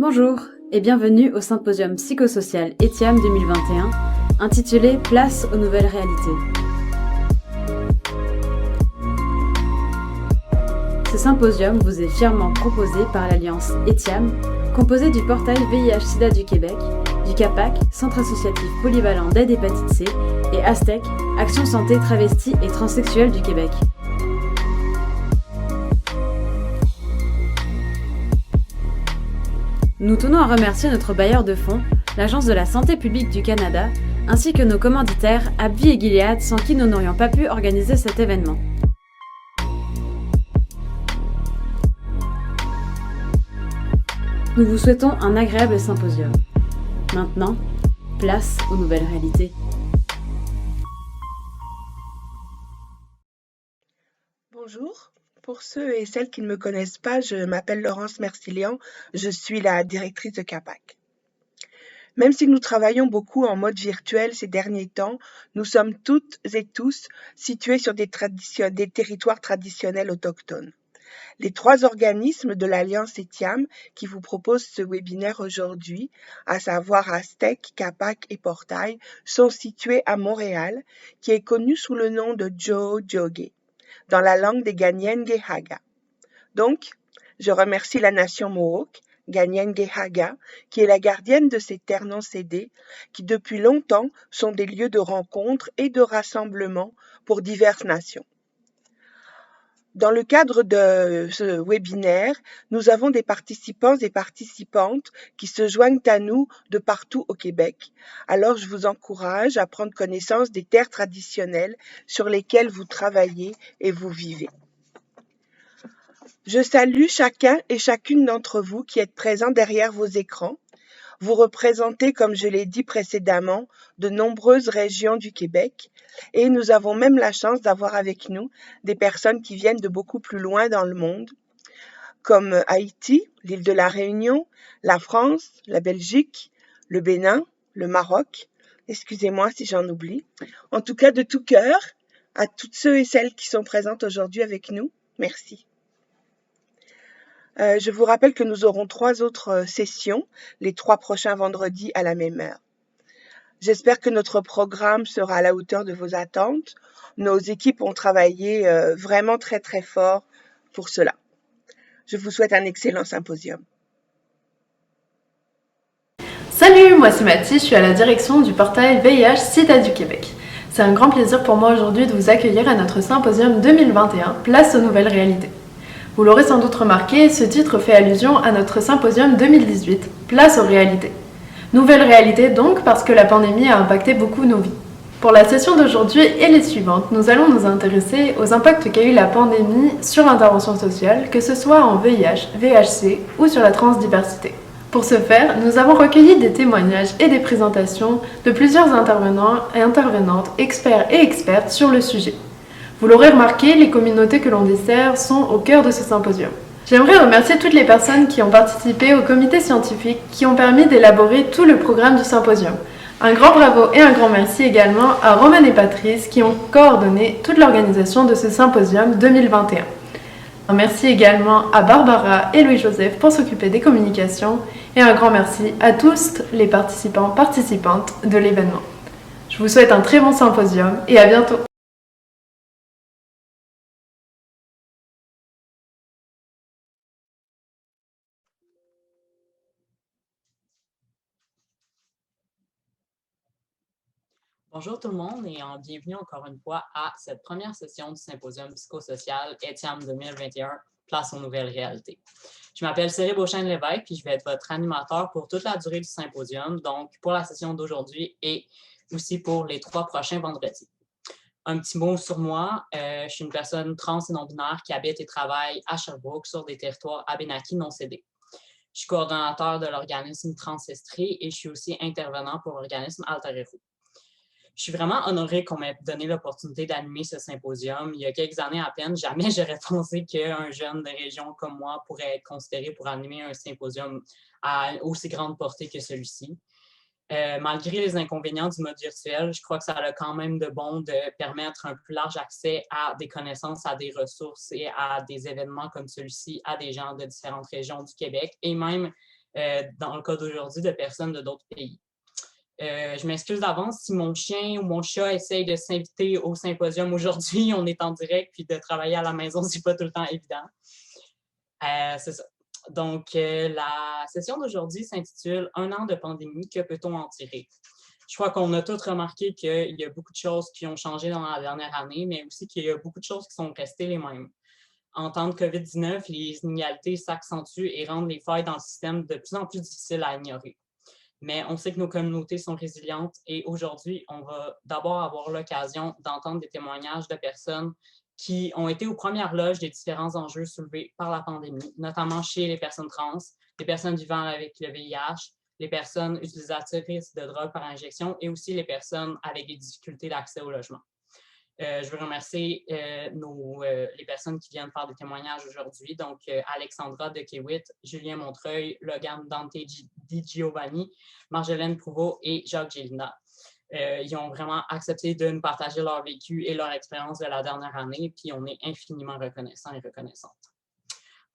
Bonjour et bienvenue au symposium psychosocial ETIAM 2021 intitulé Place aux nouvelles réalités. Ce symposium vous est fièrement proposé par l'Alliance ETIAM, composée du portail VIH-Sida du Québec, du CAPAC, Centre associatif polyvalent d'aide hépatite C, et ASTEC, Action santé travestie et transsexuelle du Québec. Nous tenons à remercier notre bailleur de fonds, l'Agence de la santé publique du Canada, ainsi que nos commanditaires AbbVie et Gilead, sans qui nous n'aurions pas pu organiser cet événement. Nous vous souhaitons un agréable symposium. Maintenant, place aux nouvelles réalités. Bonjour. Pour ceux et celles qui ne me connaissent pas, je m'appelle Laurence Mercillian, je suis la directrice de CAPAC. Même si nous travaillons beaucoup en mode virtuel ces derniers temps, nous sommes toutes et tous situés sur des territoires traditionnels autochtones. Les trois organismes de l'Alliance ETIAM qui vous proposent ce webinaire aujourd'hui, à savoir ASTEC, CAPAC et Portail, sont situés à Montréal, qui est connu sous le nom de Tiohtià:ke, dans la langue des Kanien'kehá:ka. Donc, je remercie la nation Mohawk, Kanien'kehá:ka, qui est la gardienne de ces terres non cédées, qui depuis longtemps sont des lieux de rencontre et de rassemblement pour diverses nations. Dans le cadre de ce webinaire, nous avons des participants et participantes qui se joignent à nous de partout au Québec. Alors, je vous encourage à prendre connaissance des terres traditionnelles sur lesquelles vous travaillez et vous vivez. Je salue chacun et chacune d'entre vous qui êtes présents derrière vos écrans. Vous représentez, comme je l'ai dit précédemment, de nombreuses régions du Québec et nous avons même la chance d'avoir avec nous des personnes qui viennent de beaucoup plus loin dans le monde, comme Haïti, l'île de la Réunion, la France, la Belgique, le Bénin, le Maroc. Excusez-moi si j'en oublie. En tout cas, de tout cœur, à toutes ceux et celles qui sont présentes aujourd'hui avec nous, merci. Je vous rappelle que nous aurons 3 autres sessions, les 3 prochains vendredis à la même heure. J'espère que notre programme sera à la hauteur de vos attentes. Nos équipes ont travaillé vraiment très très fort pour cela. Je vous souhaite un excellent symposium. Salut, moi c'est Mathis, je suis à la direction du portail VIH-Sida du Québec. C'est un grand plaisir pour moi aujourd'hui de vous accueillir à notre symposium 2021, Place aux nouvelles réalités. Vous l'aurez sans doute remarqué, ce titre fait allusion à notre symposium 2018, Place aux réalités. Nouvelle réalité donc parce que la pandémie a impacté beaucoup nos vies. Pour la session d'aujourd'hui et les suivantes, nous allons nous intéresser aux impacts qu'a eu la pandémie sur l'intervention sociale, que ce soit en VIH, VHC ou sur la transdiversité. Pour ce faire, nous avons recueilli des témoignages et des présentations de plusieurs intervenants et intervenantes, experts et expertes sur le sujet. Vous l'aurez remarqué, les communautés que l'on dessert sont au cœur de ce symposium. J'aimerais remercier toutes les personnes qui ont participé au comité scientifique qui ont permis d'élaborer tout le programme du symposium. Un grand bravo et un grand merci également à Romain et Patrice qui ont coordonné toute l'organisation de ce symposium 2021. Un merci également à Barbara et Louis-Joseph pour s'occuper des communications et un grand merci à tous les participantes de l'événement. Je vous souhaite un très bon symposium et à bientôt. Bonjour tout le monde et bienvenue encore une fois à cette première session du symposium psychosocial ETIAM 2021, Place aux nouvelles réalités. Je m'appelle Cyril Beauchesne-Lévesque et je vais être votre animateur pour toute la durée du symposium, donc pour la session d'aujourd'hui et aussi pour les 3 prochains vendredis. Un petit mot sur moi, je suis une personne trans et non-binaire qui habite et travaille à Sherbrooke sur des territoires Abénaquis non cédés. Je suis coordonnateur de l'organisme Transestrie et je suis aussi intervenant pour l'organisme Altarero. Je suis vraiment honorée qu'on m'ait donné l'opportunité d'animer ce symposium. Il y a quelques années à peine, jamais j'aurais pensé qu'un jeune de région comme moi pourrait être considéré pour animer un symposium à aussi grande portée que celui-ci. Malgré les inconvénients du mode virtuel, je crois que ça a quand même de bon de permettre un plus large accès à des connaissances, à des ressources et à des événements comme celui-ci à des gens de différentes régions du Québec et même dans le cas d'aujourd'hui, de personnes de d'autres pays. Je m'excuse d'avance si mon chien ou mon chat essaye de s'inviter au symposium aujourd'hui. On est en direct, puis de travailler à la maison, c'est pas tout le temps évident. C'est ça. Donc, la session d'aujourd'hui s'intitule « Un an de pandémie, que peut-on en tirer? » Je crois qu'on a tous remarqué qu'il y a beaucoup de choses qui ont changé dans la dernière année, mais aussi qu'il y a beaucoup de choses qui sont restées les mêmes. En temps de COVID-19, les inégalités s'accentuent et rendent les failles dans le système de plus en plus difficiles à ignorer. Mais on sait que nos communautés sont résilientes et aujourd'hui, on va d'abord avoir l'occasion d'entendre des témoignages de personnes qui ont été aux premières loges des différents enjeux soulevés par la pandémie, notamment chez les personnes trans, les personnes vivant avec le VIH, les personnes utilisatrices de drogue par injection et aussi les personnes avec des difficultés d'accès au logement. Je veux remercier les personnes qui viennent faire des témoignages aujourd'hui. Donc, Alexandra de Kiewit, Julien Montreuil, Logan Dante Di Giovanni, Marjolaine Prouveau et Jacques Gélina. Ils ont vraiment accepté de nous partager leur vécu et leur expérience de la dernière année, puis on est infiniment reconnaissants et reconnaissantes.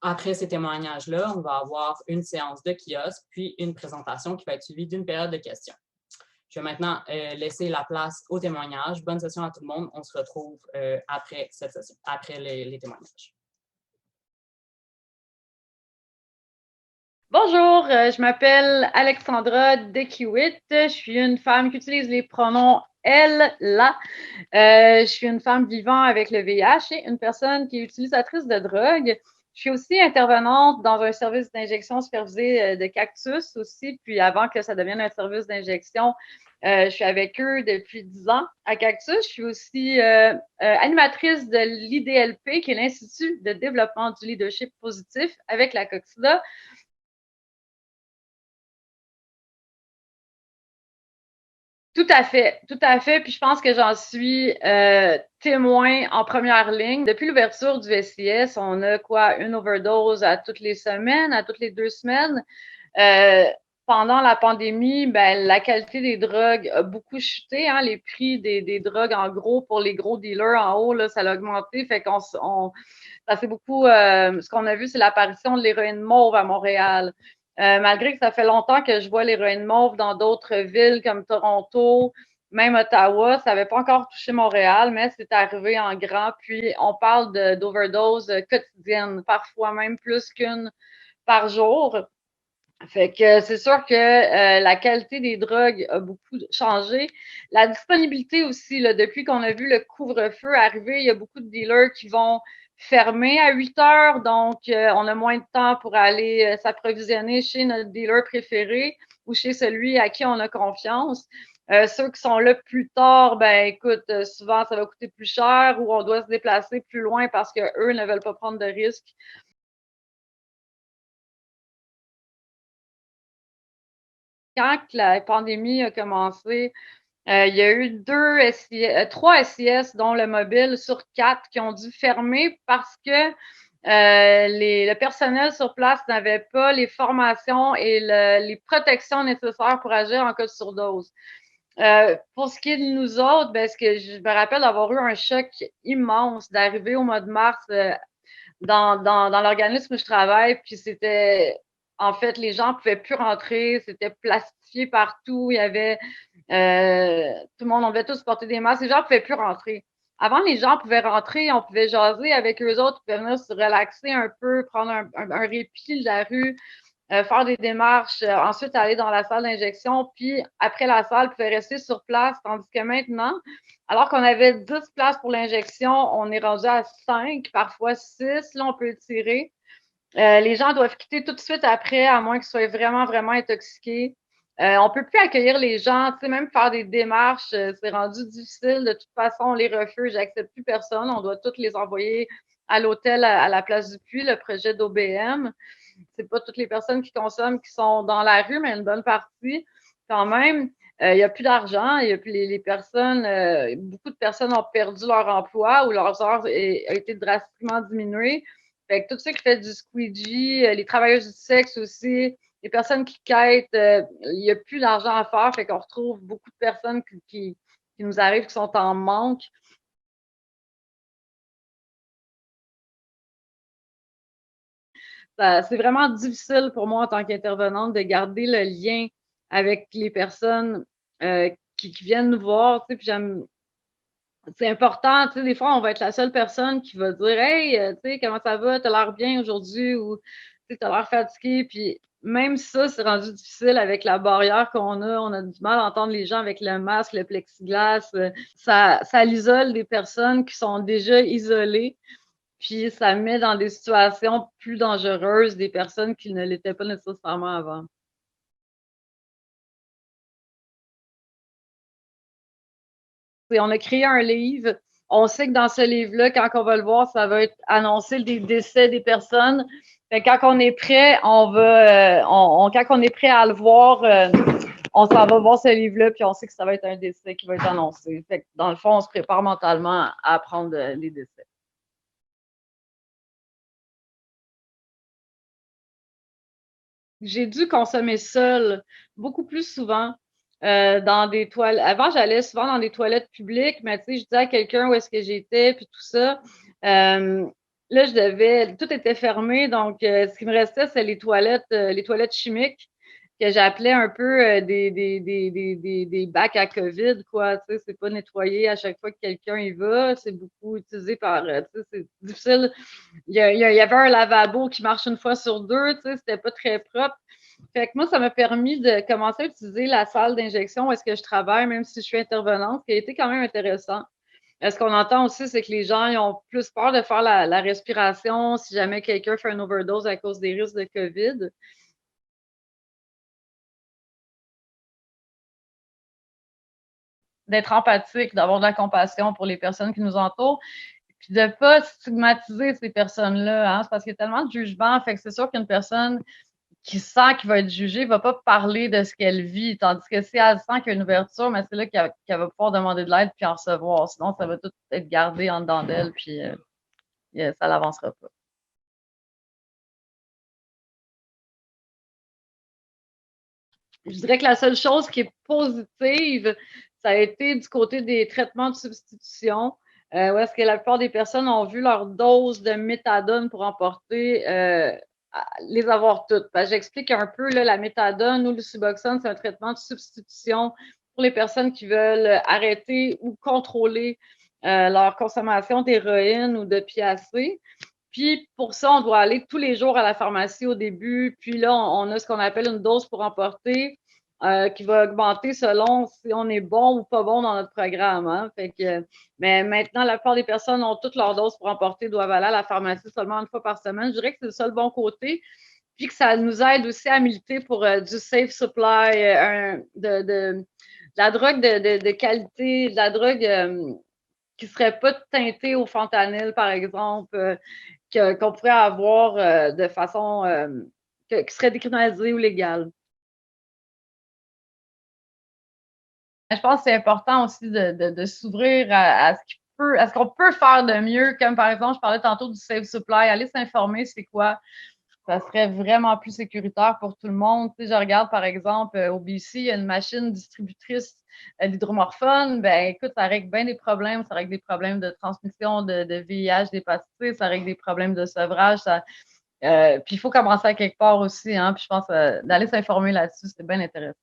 Après ces témoignages-là, on va avoir une séance de kiosque, puis une présentation qui va être suivie d'une période de questions. Je vais maintenant laisser la place aux témoignages. Bonne session à tout le monde. On se retrouve après cette session, après les témoignages. Bonjour, je m'appelle Alexandra de Kiewit. Je suis une femme qui utilise les pronoms elle, la. Je suis une femme vivant avec le VIH et une personne qui est utilisatrice de drogue. Je suis aussi intervenante dans un service d'injection supervisé de Cactus aussi, puis avant que ça devienne un service d'injection, je suis avec eux depuis 10 ans à Cactus. Je suis aussi animatrice de l'IDLP, qui est l'Institut de développement du leadership positif avec la COXIDA. Tout à fait, tout à fait. Puis je pense que j'en suis témoin en première ligne. Depuis l'ouverture du SIS, on a une overdose à toutes les semaines, à toutes les 2 semaines. Pendant la pandémie, ben, la qualité des drogues a beaucoup chuté. Hein, les prix des drogues, en gros, pour les gros dealers en haut, là, ça a augmenté. Fait qu'on ça c'est beaucoup. Ce qu'on a vu, c'est l'apparition de l'héroïne mauve à Montréal. Malgré que ça fait longtemps que je vois l'héroïne mauve dans d'autres villes comme Toronto, même Ottawa, ça n'avait pas encore touché Montréal, mais c'est arrivé en grand. Puis on parle d'overdose quotidienne, parfois même plus qu'une par jour. Fait que c'est sûr que la qualité des drogues a beaucoup changé. La disponibilité aussi, là, depuis qu'on a vu le couvre-feu arriver, il y a beaucoup de dealers qui vont fermer à 8 heures, donc on a moins de temps pour aller s'approvisionner chez notre dealer préféré ou chez celui à qui on a confiance. Ceux qui sont là plus tard, ben écoute, souvent ça va coûter plus cher ou on doit se déplacer plus loin parce que eux ne veulent pas prendre de risques. Quand la pandémie a commencé, il y a eu 3 SIS, dont le mobile, sur 4 qui ont dû fermer parce que le personnel sur place n'avait pas les formations et les protections nécessaires pour agir en cas de surdose. Pour ce qui est de nous autres, ben, ce que je me rappelle d'avoir eu un choc immense d'arriver au mois de mars dans l'organisme où je travaille, puis c'était, en fait, les gens pouvaient plus rentrer, c'était plastifié partout, il y avait, tout le monde, on devait tous porter des masques, les gens pouvaient plus rentrer. Avant, les gens pouvaient rentrer, on pouvait jaser avec eux autres, ils pouvaient venir se relaxer un peu, prendre un répit de la rue, faire des démarches, ensuite aller dans la salle d'injection, puis après la salle, ils pouvaient rester sur place, tandis que maintenant, alors qu'on avait 10 places pour l'injection, on est rendu à 5, parfois 6, là on peut tirer. Les gens doivent quitter tout de suite après, à moins qu'ils soient vraiment, vraiment intoxiqués. On peut plus accueillir les gens, tu sais, même faire des démarches, c'est rendu difficile. De toute façon, on les refuse, j'accepte plus personne. On doit toutes les envoyer à l'hôtel à la place du Puy, le projet d'OBM. C'est pas toutes les personnes qui consomment qui sont dans la rue, mais une bonne partie quand même. Il n'y a plus d'argent, il y a plus les personnes, beaucoup de personnes ont perdu leur emploi ou leurs heures ont été drastiquement diminuées. Fait que tout ceux qui fait du squeegee, les travailleurs du sexe aussi, les personnes qui quittent, il n'y a plus d'argent à faire, fait qu'on retrouve beaucoup de personnes qui nous arrivent qui sont en manque. c'est vraiment difficile pour moi en tant qu'intervenante de garder le lien avec les personnes qui viennent nous voir. Puis c'est important, des fois, on va être la seule personne qui va dire Hey, comment ça va? T'as l'air bien aujourd'hui ou t'as l'air fatigué. Puis même ça, c'est rendu difficile avec la barrière qu'on a. On a du mal à entendre les gens avec le masque, le plexiglas. Ça l'isole des personnes qui sont déjà isolées. Puis ça met dans des situations plus dangereuses des personnes qui ne l'étaient pas nécessairement avant. Et on a créé un livre. On sait que dans ce livre-là, quand on va le voir, ça va être annoncé des décès des personnes. Fait quand on est prêt, quand on est prêt à le voir, on s'en va voir ce livre-là, puis on sait que ça va être un décès qui va être annoncé. Fait que dans le fond, on se prépare mentalement à apprendre les décès. J'ai dû consommer seule beaucoup plus souvent dans des toilettes. Avant, j'allais souvent dans des toilettes publiques, mais tu sais, je disais à quelqu'un où est-ce que j'étais, puis tout ça. Là, tout était fermé, donc ce qui me restait, c'est les toilettes chimiques que j'appelais un peu des bacs à COVID, quoi. Tu sais, c'est pas nettoyé à chaque fois que quelqu'un y va. C'est beaucoup utilisé par, tu sais, c'est difficile. Il y avait un lavabo qui marche une fois sur deux, tu sais, c'était pas très propre. Fait que moi, ça m'a permis de commencer à utiliser la salle d'injection où est-ce que je travaille, même si je suis intervenante, ce qui a été quand même intéressant. Ce qu'on entend aussi, c'est que les gens ils ont plus peur de faire la respiration si jamais quelqu'un fait une overdose à cause des risques de COVID. D'être empathique, d'avoir de la compassion pour les personnes qui nous entourent, puis de pas stigmatiser ces personnes-là, hein, c'est parce qu'il y a tellement de jugements, fait que c'est sûr qu'une personne qui sent qu'il va être jugée va pas parler de ce qu'elle vit, tandis que si elle sent qu'il y a une ouverture, mais c'est là qu'elle va pouvoir demander de l'aide puis en recevoir, sinon ça va tout être gardé en dedans d'elle, puis ça l'avancera pas. Je dirais que la seule chose qui est positive, ça a été du côté des traitements de substitution, où est-ce que la plupart des personnes ont vu leur dose de méthadone pour emporter, les avoir toutes. J'explique un peu, là, la méthadone ou le Suboxone, c'est un traitement de substitution pour les personnes qui veulent arrêter ou contrôler leur consommation d'héroïne ou d'opiacés. Puis pour ça, on doit aller tous les jours à la pharmacie au début. Puis là, on a ce qu'on appelle une dose pour emporter qui va augmenter selon si on est bon ou pas bon dans notre programme. Hein. Fait que, mais maintenant, la plupart des personnes ont toutes leurs doses pour emporter, doivent aller à la pharmacie seulement une fois par semaine. Je dirais que c'est le seul bon côté. Puis que ça nous aide aussi à militer pour du safe supply, de la drogue de qualité, de la drogue qui serait pas teintée au fentanyl, par exemple, qu'on pourrait avoir de façon qui serait décriminalisée ou légale. Je pense que c'est important aussi de s'ouvrir à ce qu'on peut faire de mieux, comme par exemple, je parlais tantôt du safe supply, aller s'informer c'est quoi. Ça serait vraiment plus sécuritaire pour tout le monde. Tu sais, je regarde, par exemple, au BC, il y a une machine distributrice d'hydromorphone. Ben, écoute, ça règle bien des problèmes. Ça règle des problèmes de transmission de VIH, d'hépatite C, ça règle des problèmes de sevrage. Puis il faut commencer à quelque part aussi. Hein, puis je pense d'aller s'informer là-dessus, c'est bien intéressant.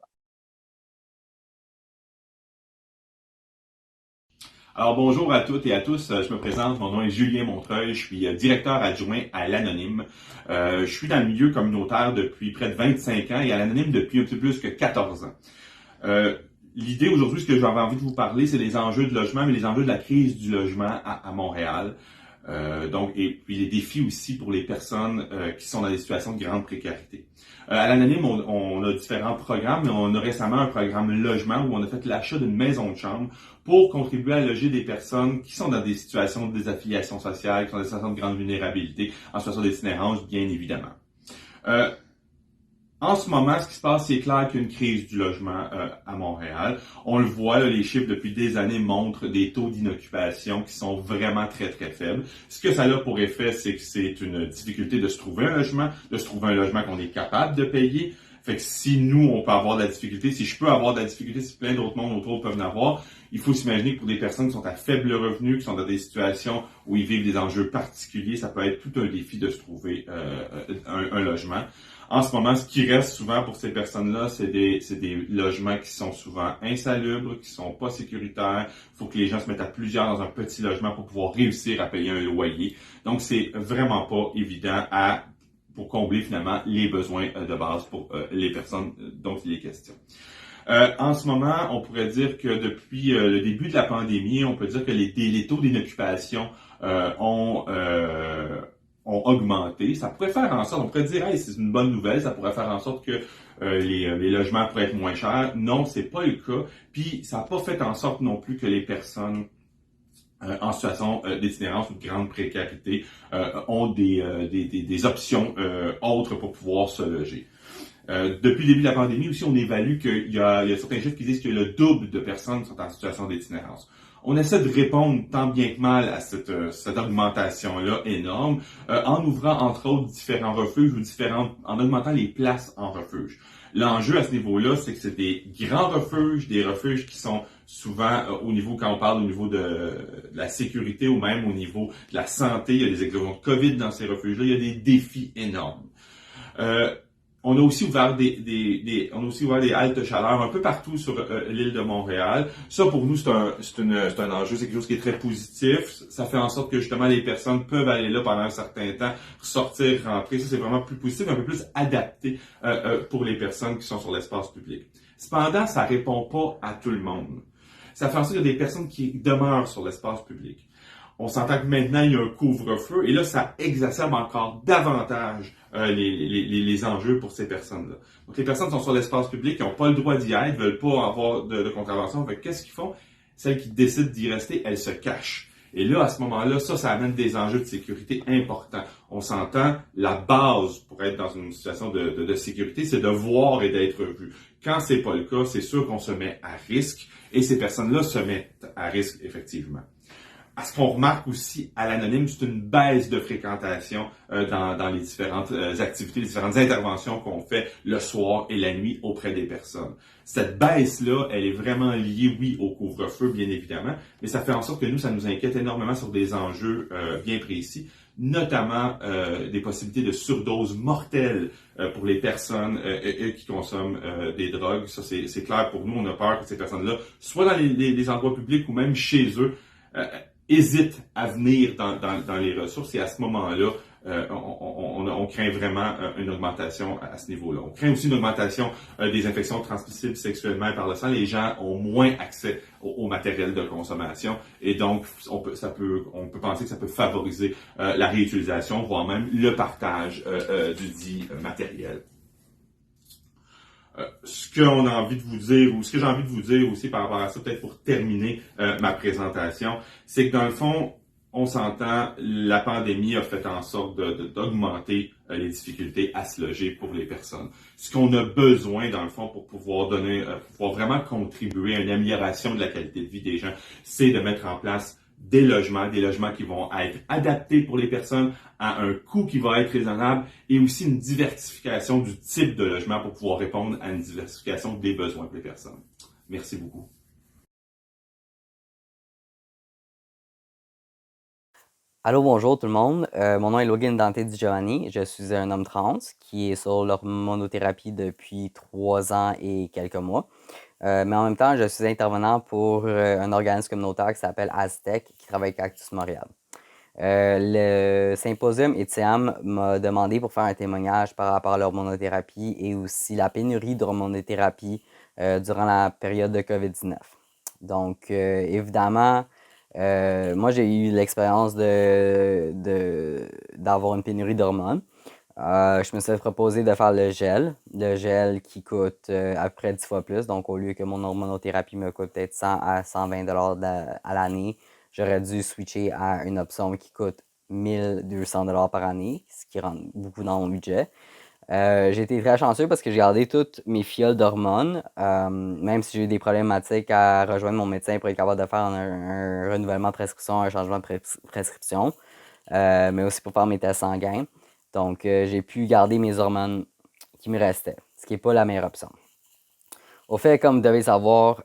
Alors bonjour à toutes et à tous, je me présente, mon nom est Julien Montreuil, je suis directeur adjoint à l'Anonyme. Je suis dans le milieu communautaire depuis près de 25 ans et à l'Anonyme depuis un peu plus que 14 ans. L'idée aujourd'hui, ce que j'avais envie de vous parler, c'est des enjeux de logement, mais les enjeux de la crise du logement à Montréal. Et puis les défis aussi pour les personnes qui sont dans des situations de grande précarité. À l'Anonyme, on a différents programmes, mais on a récemment un programme logement où on a fait l'achat d'une maison de chambre pour contribuer à loger des personnes qui sont dans des situations de désaffiliation sociale, qui sont dans des situations de grande vulnérabilité, en situation d'itinérance, bien évidemment. En ce moment, ce qui se passe, c'est clair qu'il y a une crise du logement à Montréal. On le voit, là, les chiffres depuis des années montrent des taux d'inoccupation qui sont vraiment très, très faibles. Ce que ça a pour effet, c'est que c'est une difficulté de se trouver un logement qu'on est capable de payer. Fait que si nous, on peut avoir de la difficulté, si je peux avoir de la difficulté, si plein d'autres mondes autour peuvent en avoir, il faut s'imaginer que pour des personnes qui sont à faible revenu, qui sont dans des situations où ils vivent des enjeux particuliers, ça peut être tout un défi de se trouver un logement. En ce moment, ce qui reste souvent pour ces personnes-là, c'est des logements qui sont souvent insalubres, qui sont pas sécuritaires. Il faut que les gens se mettent à plusieurs dans un petit logement pour pouvoir réussir à payer un loyer. Donc, c'est vraiment pas évident pour combler finalement les besoins de base pour les personnes dont il est question. En ce moment, on pourrait dire que depuis le début de la pandémie, on peut dire que les taux d'inoccupation ont augmenté. Ça pourrait faire en sorte, on pourrait dire, hey, c'est une bonne nouvelle, ça pourrait faire en sorte que les logements pourraient être moins chers. Non, c'est pas le cas. Puis ça n'a pas fait en sorte non plus que les personnes en situation d'itinérance ou de grande précarité ont des options autres pour pouvoir se loger. Depuis le début de la pandémie aussi, on évalue qu'il y a certains chiffres qui disent que le double de personnes sont en situation d'itinérance. On essaie de répondre tant bien que mal à cette augmentation-là énorme en ouvrant entre autres différents refuges ou en augmentant les places en refuge. L'enjeu à ce niveau-là, c'est que c'est des grands refuges, des refuges qui sont souvent au niveau, quand on parle au niveau de la sécurité ou même au niveau de la santé, il y a des explosions de COVID dans ces refuges-là, il y a des défis énormes. On a aussi ouvert des haltes chaleur un peu partout sur l'île de Montréal. Ça, pour nous, c'est un enjeu, c'est quelque chose qui est très positif. Ça fait en sorte que justement les personnes peuvent aller là pendant un certain temps, sortir, rentrer. Ça, c'est vraiment plus positif, un peu plus adapté pour les personnes qui sont sur l'espace public. Cependant, ça répond pas à tout le monde. Ça fait en sorte qu'il y a des personnes qui demeurent sur l'espace public. On s'entend que maintenant, il y a un couvre-feu et là, ça exacerbe encore davantage les enjeux pour ces personnes-là. Donc, les personnes qui sont sur l'espace public, qui n'ont pas le droit d'y être, ne veulent pas avoir de contravention. Fait qu'est-ce qu'ils font? Celles qui décident d'y rester, elles se cachent. Et là, à ce moment-là, ça amène des enjeux de sécurité importants. On s'entend, la base pour être dans une situation de sécurité, c'est de voir et d'être vu. Quand c'est pas le cas, c'est sûr qu'on se met à risque et ces personnes-là se mettent à risque, effectivement. À ce qu'on remarque aussi à l'anonyme, c'est une baisse de fréquentation dans les différentes activités, les différentes interventions qu'on fait le soir et la nuit auprès des personnes. Cette baisse-là, elle est vraiment liée, oui, au couvre-feu, bien évidemment, mais ça fait en sorte que nous, ça nous inquiète énormément sur des enjeux bien précis, notamment des possibilités de surdose mortelle pour les personnes qui consomment des drogues. Ça, c'est clair pour nous. On a peur que ces personnes-là, soit dans les endroits publics ou même chez eux, hésitent à venir dans les ressources et à ce moment-là, on craint vraiment une augmentation à ce niveau-là. On craint aussi une augmentation des infections transmissibles sexuellement par le sang. Les gens ont moins accès au matériel de consommation et donc on peut penser que ça peut favoriser la réutilisation, voire même le partage du dit matériel. Ce qu'on a envie de vous dire, ou ce que j'ai envie de vous dire aussi par rapport à ça, peut-être pour terminer ma présentation, c'est que dans le fond, on s'entend, la pandémie a fait en sorte d'augmenter les difficultés à se loger pour les personnes. Ce qu'on a besoin, dans le fond, pour pouvoir vraiment contribuer à une amélioration de la qualité de vie des gens, c'est de mettre en place des logements qui vont être adaptés pour les personnes à un coût qui va être raisonnable et aussi une diversification du type de logement pour pouvoir répondre à une diversification des besoins pour les personnes. Merci beaucoup. Allô, bonjour tout le monde. Mon nom est Logan Dante Di Giovanni. Je suis un homme trans qui est sur l'hormonothérapie depuis 3 ans et quelques mois. Mais en même temps, je suis intervenant pour un organisme communautaire qui s'appelle Aztec, qui travaille avec Cactus Montréal. Le symposium ETIAM m'a demandé pour faire un témoignage par rapport à l'hormonothérapie et aussi la pénurie d'hormonothérapie durant la période de COVID-19. Donc, évidemment, moi, j'ai eu l'expérience d'avoir une pénurie d'hormones. Je me suis proposé de faire le gel qui coûte à peu près 10 fois plus. Donc, au lieu que mon hormonothérapie me coûte peut-être 100 à 120 $ à l'année, j'aurais dû switcher à une option qui coûte 1200 $ par année, ce qui rentre beaucoup dans mon budget. J'ai été très chanceux parce que j'ai gardé toutes mes fioles d'hormones, même si j'ai eu des problématiques à rejoindre mon médecin pour être capable de faire un renouvellement de prescription, un changement de prescription, mais aussi pour faire mes tests sanguins. Donc, j'ai pu garder mes hormones qui me restaient, ce ce qui n'est pas la meilleure option. Au fait, comme vous devez savoir,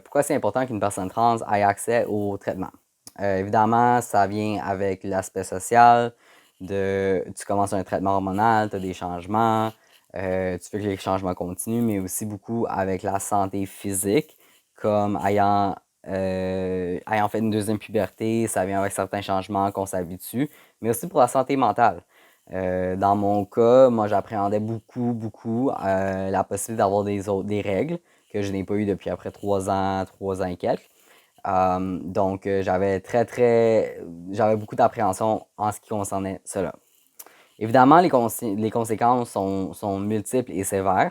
pourquoi c'est important qu'une personne trans ait accès au traitement. Évidemment, ça vient avec l'aspect social, tu commences un traitement hormonal, tu as des changements, tu veux que les changements continuent, mais aussi beaucoup avec la santé physique, comme ayant fait une deuxième puberté, ça vient avec certains changements qu'on s'habitue, mais aussi pour la santé mentale. Dans mon cas, moi, j'appréhendais beaucoup la possibilité d'avoir des règles que je n'ai pas eu depuis après 3 ans et quelques. Donc, j'avais beaucoup d'appréhension en ce qui concernait cela. Évidemment, les conséquences sont multiples et sévères.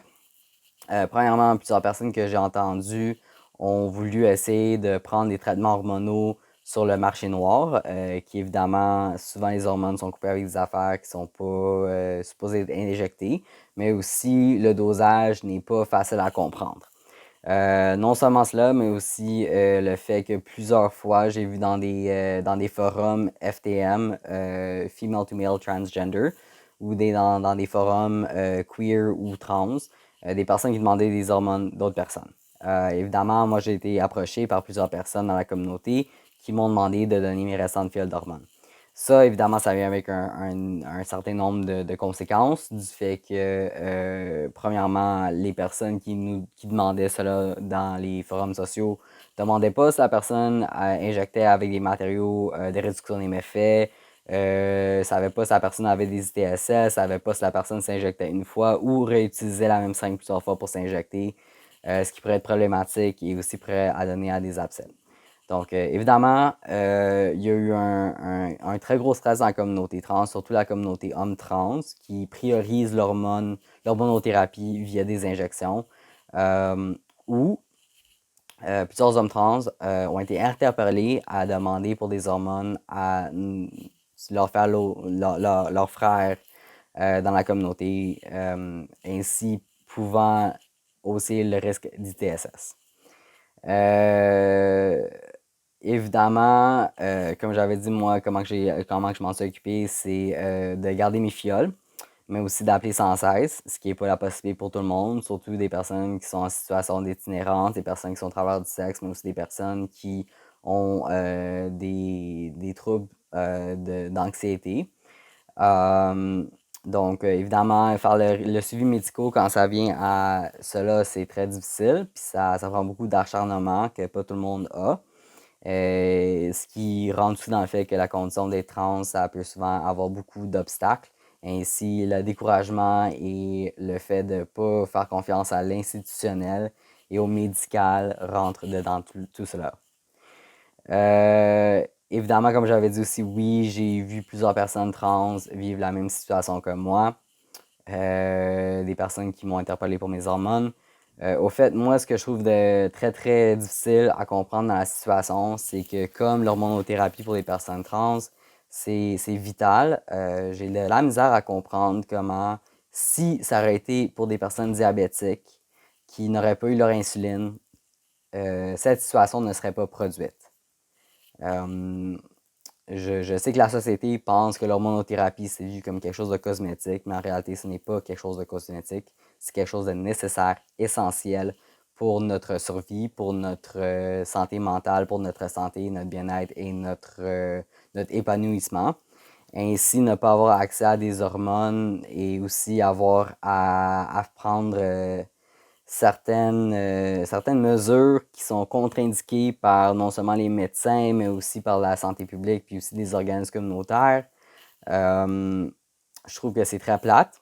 Premièrement, plusieurs personnes que j'ai entendues ont voulu essayer de prendre des traitements hormonaux sur le marché noir, qui évidemment, souvent les hormones sont coupées avec des affaires qui sont pas supposées être injectées, mais aussi le dosage n'est pas facile à comprendre. Non seulement cela, mais aussi le fait que plusieurs fois, j'ai vu dans des forums FTM, Female to Male Transgender, ou dans des forums queer ou trans, des personnes qui demandaient des hormones d'autres personnes. Évidemment, moi, j'ai été approché par plusieurs personnes dans la communauté qui m'ont demandé de donner mes restantes pilules d'hormones. Ça, évidemment, ça vient avec un certain nombre de conséquences du fait que, premièrement, les personnes qui demandaient cela dans les forums sociaux ne demandaient pas si la personne injectait avec des matériaux de réduction des méfaits, ne savaient pas si la personne avait des ITSS, ne savaient pas si la personne s'injectait une fois ou réutilisait la même seringue plusieurs fois pour s'injecter, ce qui pourrait être problématique et aussi prêt à donner à des abcès. Donc, évidemment, il y a eu un très gros stress dans la communauté trans, surtout la communauté homme trans, qui priorise l'hormonothérapie via des injections, où plusieurs hommes trans ont été interpellés à demander pour des hormones à leurs frères dans la communauté, ainsi pouvant hausser le risque d'ITSS. Évidemment, comme j'avais dit, moi, comment je m'en suis occupé, c'est de garder mes fioles, mais aussi d'appeler sans cesse, ce qui n'est pas la possibilité pour tout le monde, surtout des personnes qui sont en situation d'itinérance, des personnes qui sont travailleurs du sexe, mais aussi des personnes qui ont des troubles d'anxiété. Donc, évidemment, faire le suivi médical quand ça vient à cela, c'est très difficile, puis ça prend beaucoup d'acharnement que pas tout le monde a. Ce qui rentre aussi dans le fait que la condition d'être trans, ça peut souvent avoir beaucoup d'obstacles. Ainsi, le découragement et le fait de ne pas faire confiance à l'institutionnel et au médical rentrent dedans tout cela. Évidemment, comme j'avais dit aussi, oui, j'ai vu plusieurs personnes trans vivre la même situation que moi. Des personnes qui m'ont interpellé pour mes hormones. Au fait, moi, ce que je trouve de très difficile à comprendre dans la situation, c'est que comme l'hormonothérapie pour les personnes trans, c'est vital. J'ai de la misère à comprendre comment, si ça aurait été pour des personnes diabétiques qui n'auraient pas eu leur insuline, cette situation ne serait pas produite. Je sais que la société pense que l'hormonothérapie, c'est vu comme quelque chose de cosmétique, mais en réalité, ce n'est pas quelque chose de cosmétique. C'est quelque chose de nécessaire, essentiel pour notre survie, pour notre santé mentale, pour notre santé, notre bien-être et notre épanouissement. Ainsi, ne pas avoir accès à des hormones et aussi avoir à prendre certaines mesures qui sont contre-indiquées par non seulement les médecins, mais aussi par la santé publique, puis aussi des organismes communautaires. Je trouve que c'est très plate.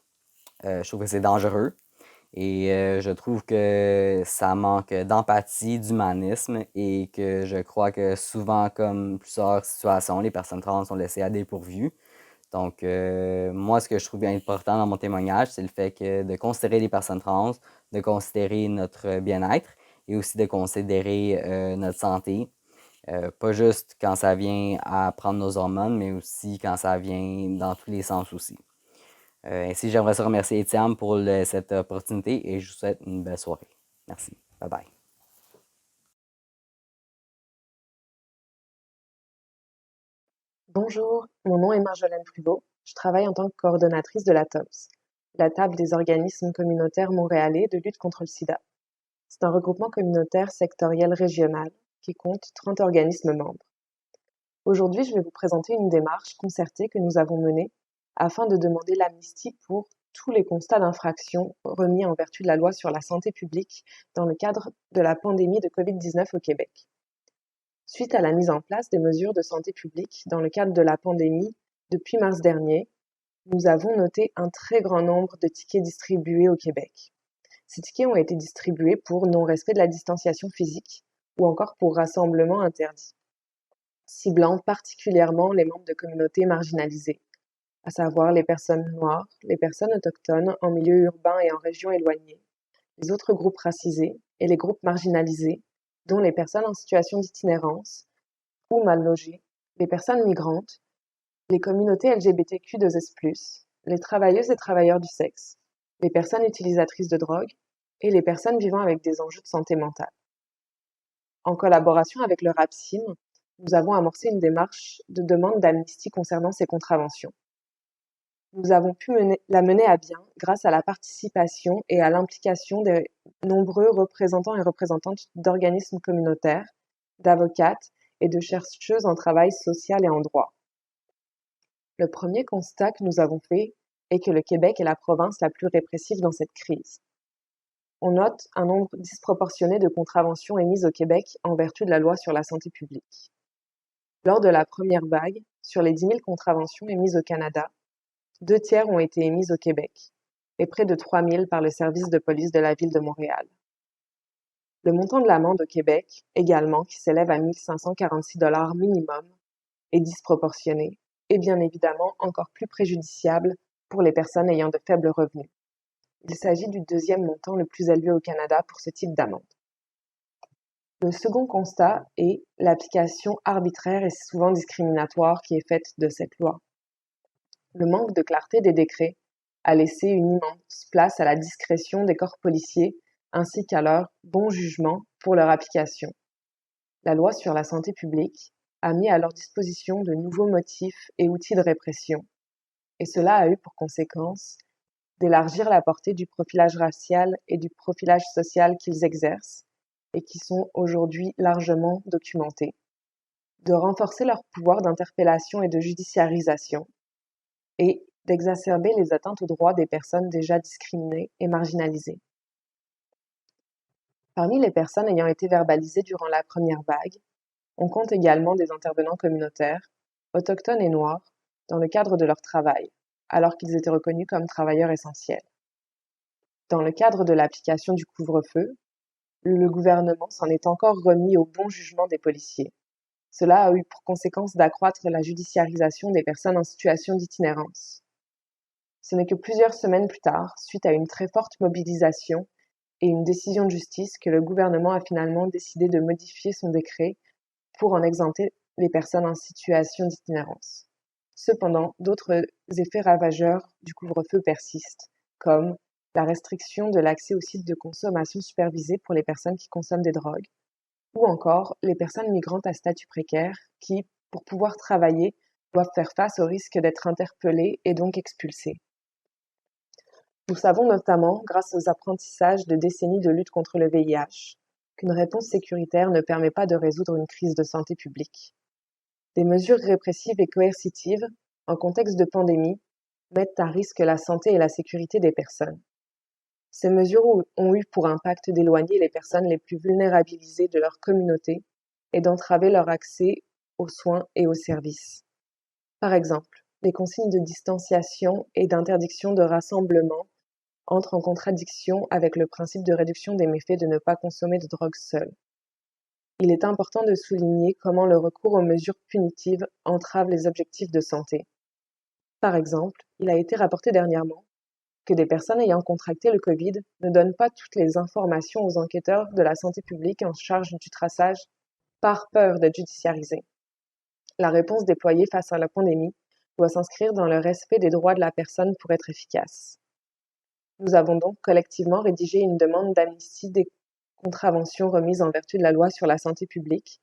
Je trouve que c'est dangereux. Et je trouve que ça manque d'empathie, d'humanisme et que je crois que souvent, comme plusieurs situations, les personnes trans sont laissées à dépourvu. Donc, moi, ce que je trouve bien important dans mon témoignage, c'est le fait que de considérer les personnes trans, de considérer notre bien-être et aussi de considérer notre santé. Pas juste quand ça vient à prendre nos hormones, mais aussi quand ça vient dans tous les sens aussi. Ainsi, j'aimerais remercier Étienne pour cette opportunité et je vous souhaite une belle soirée. Merci. Bye bye. Bonjour, mon nom est Marjolaine Privot. Je travaille en tant que coordonnatrice de la TOPS. la Table des organismes communautaires montréalais de lutte contre le sida. C'est un regroupement communautaire sectoriel régional qui compte 30 organismes membres. Aujourd'hui, je vais vous présenter une démarche concertée que nous avons menée afin de demander l'amnistie pour tous les constats d'infraction remis en vertu de la loi sur la santé publique dans le cadre de la pandémie de COVID-19 au Québec. Suite à la mise en place des mesures de santé publique dans le cadre de la pandémie depuis mars dernier, nous avons noté un très grand nombre de tickets distribués au Québec. Ces tickets ont été distribués pour non-respect de la distanciation physique ou encore pour rassemblement interdit, ciblant particulièrement les membres de communautés marginalisées, à savoir les personnes noires, les personnes autochtones en milieu urbain et en région éloignée, les autres groupes racisés et les groupes marginalisés, dont les personnes en situation d'itinérance ou mal logées, les personnes migrantes, les communautés LGBTQ2S+, les travailleuses et travailleurs du sexe, les personnes utilisatrices de drogue et les personnes vivant avec des enjeux de santé mentale. En collaboration avec le RAPSIM, nous avons amorcé une démarche de demande d'amnistie concernant ces contraventions. Nous avons pu la mener à bien grâce à la participation et à l'implication des nombreux représentants et représentantes d'organismes communautaires, d'avocates et de chercheuses en travail social et en droit. Le premier constat que nous avons fait est que le Québec est la province la plus répressive dans cette crise. On note un nombre disproportionné de contraventions émises au Québec en vertu de la loi sur la santé publique. Lors de la première vague, sur les 10 000 contraventions émises au Canada, 2 tiers ont été émises au Québec et près de 3 000 par le service de police de la ville de Montréal. Le montant de l'amende au Québec, également, qui s'élève à 1 546 $ minimum, est disproportionné et bien évidemment encore plus préjudiciable pour les personnes ayant de faibles revenus. Il s'agit du deuxième montant le plus élevé au Canada pour ce type d'amende. Le second constat est l'application arbitraire et souvent discriminatoire qui est faite de cette loi. Le manque de clarté des décrets a laissé une immense place à la discrétion des corps policiers ainsi qu'à leur bon jugement pour leur application. La loi sur la santé publique a mis à leur disposition de nouveaux motifs et outils de répression, et cela a eu pour conséquence d'élargir la portée du profilage racial et du profilage social qu'ils exercent et qui sont aujourd'hui largement documentés, de renforcer leur pouvoir d'interpellation et de judiciarisation, et d'exacerber les atteintes aux droits des personnes déjà discriminées et marginalisées. Parmi les personnes ayant été verbalisées durant la première vague, on compte également des intervenants communautaires, autochtones et noirs, dans le cadre de leur travail, alors qu'ils étaient reconnus comme travailleurs essentiels. Dans le cadre de l'application du couvre-feu, le gouvernement s'en est encore remis au bon jugement des policiers. Cela a eu pour conséquence d'accroître la judiciarisation des personnes en situation d'itinérance. Ce n'est que plusieurs semaines plus tard, suite à une très forte mobilisation et une décision de justice, que le gouvernement a finalement décidé de modifier son décret pour en exempter les personnes en situation d'itinérance. Cependant, d'autres effets ravageurs du couvre-feu persistent, comme la restriction de l'accès aux sites de consommation supervisés pour les personnes qui consomment des drogues, ou encore les personnes migrantes à statut précaire qui, pour pouvoir travailler, doivent faire face au risque d'être interpellées et donc expulsées. Nous savons notamment, grâce aux apprentissages de décennies de lutte contre le VIH, qu'une réponse sécuritaire ne permet pas de résoudre une crise de santé publique. Des mesures répressives et coercitives, en contexte de pandémie, mettent à risque la santé et la sécurité des personnes. Ces mesures ont eu pour impact d'éloigner les personnes les plus vulnérabilisées de leur communauté et d'entraver leur accès aux soins et aux services. Par exemple, les consignes de distanciation et d'interdiction de rassemblement entrent en contradiction avec le principe de réduction des méfaits de ne pas consommer de drogue seule. Il est important de souligner comment le recours aux mesures punitives entrave les objectifs de santé. Par exemple, il a été rapporté dernièrement que des personnes ayant contracté le Covid ne donnent pas toutes les informations aux enquêteurs de la santé publique en charge du traçage par peur d'être judiciarisés. La réponse déployée face à la pandémie doit s'inscrire dans le respect des droits de la personne pour être efficace. Nous avons donc collectivement rédigé une demande d'amnistie des contraventions remises en vertu de la loi sur la santé publique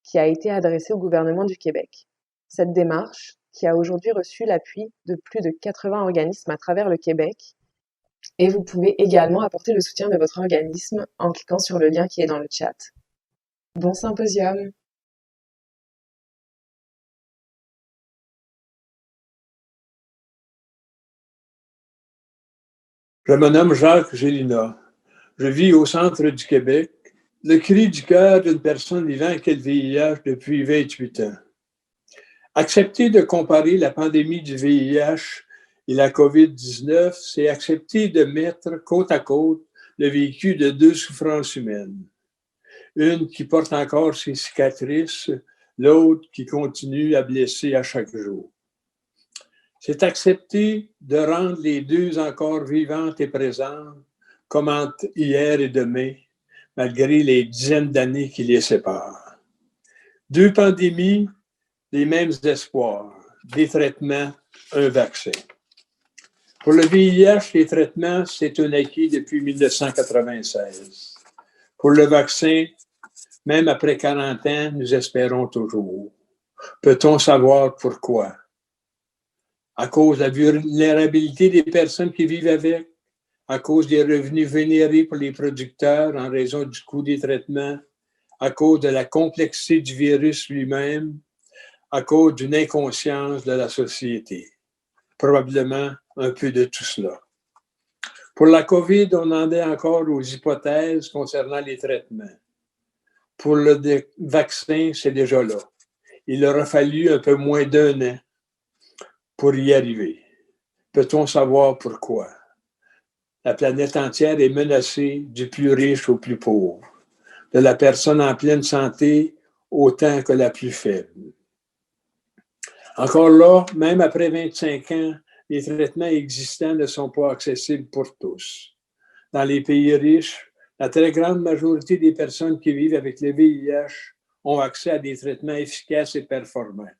qui a été adressée au gouvernement du Québec. Cette démarche, qui a aujourd'hui reçu l'appui de plus de 80 organismes à travers le Québec, Et vous pouvez également apporter le soutien de votre organisme en cliquant sur le lien qui est dans le chat. Bon symposium! Je me nomme Jacques Gélina. Je vis au centre du Québec, le cri du cœur d'une personne vivant avec le VIH depuis 28 ans. Accepter de comparer la pandémie du VIH et la COVID-19, c'est accepter de mettre côte à côte le vécu de deux souffrances humaines. Une qui porte encore ses cicatrices, l'autre qui continue à blesser à chaque jour. C'est accepter de rendre les deux encore vivantes et présentes, comme entre hier et demain, malgré les dizaines d'années qui les séparent. Deux pandémies, les mêmes espoirs, des traitements, un vaccin. Pour le VIH, les traitements, c'est un acquis depuis 1996. Pour le vaccin, même après 40 ans, nous espérons toujours. Peut-on savoir pourquoi? À cause de la vulnérabilité des personnes qui vivent avec, à cause des revenus vénérés pour les producteurs en raison du coût des traitements, à cause de la complexité du virus lui-même, à cause d'une inconscience de la société. Probablement un peu de tout cela. Pour la COVID, on en est encore aux hypothèses concernant les traitements. Pour le vaccin, c'est déjà là. Il aura fallu un peu moins d'1 an pour y arriver. Peut-on savoir pourquoi? La planète entière est menacée du plus riche au plus pauvre, de la personne en pleine santé autant que la plus faible. Encore là, même après 25 ans, les traitements existants ne sont pas accessibles pour tous. Dans les pays riches, la très grande majorité des personnes qui vivent avec le VIH ont accès à des traitements efficaces et performants.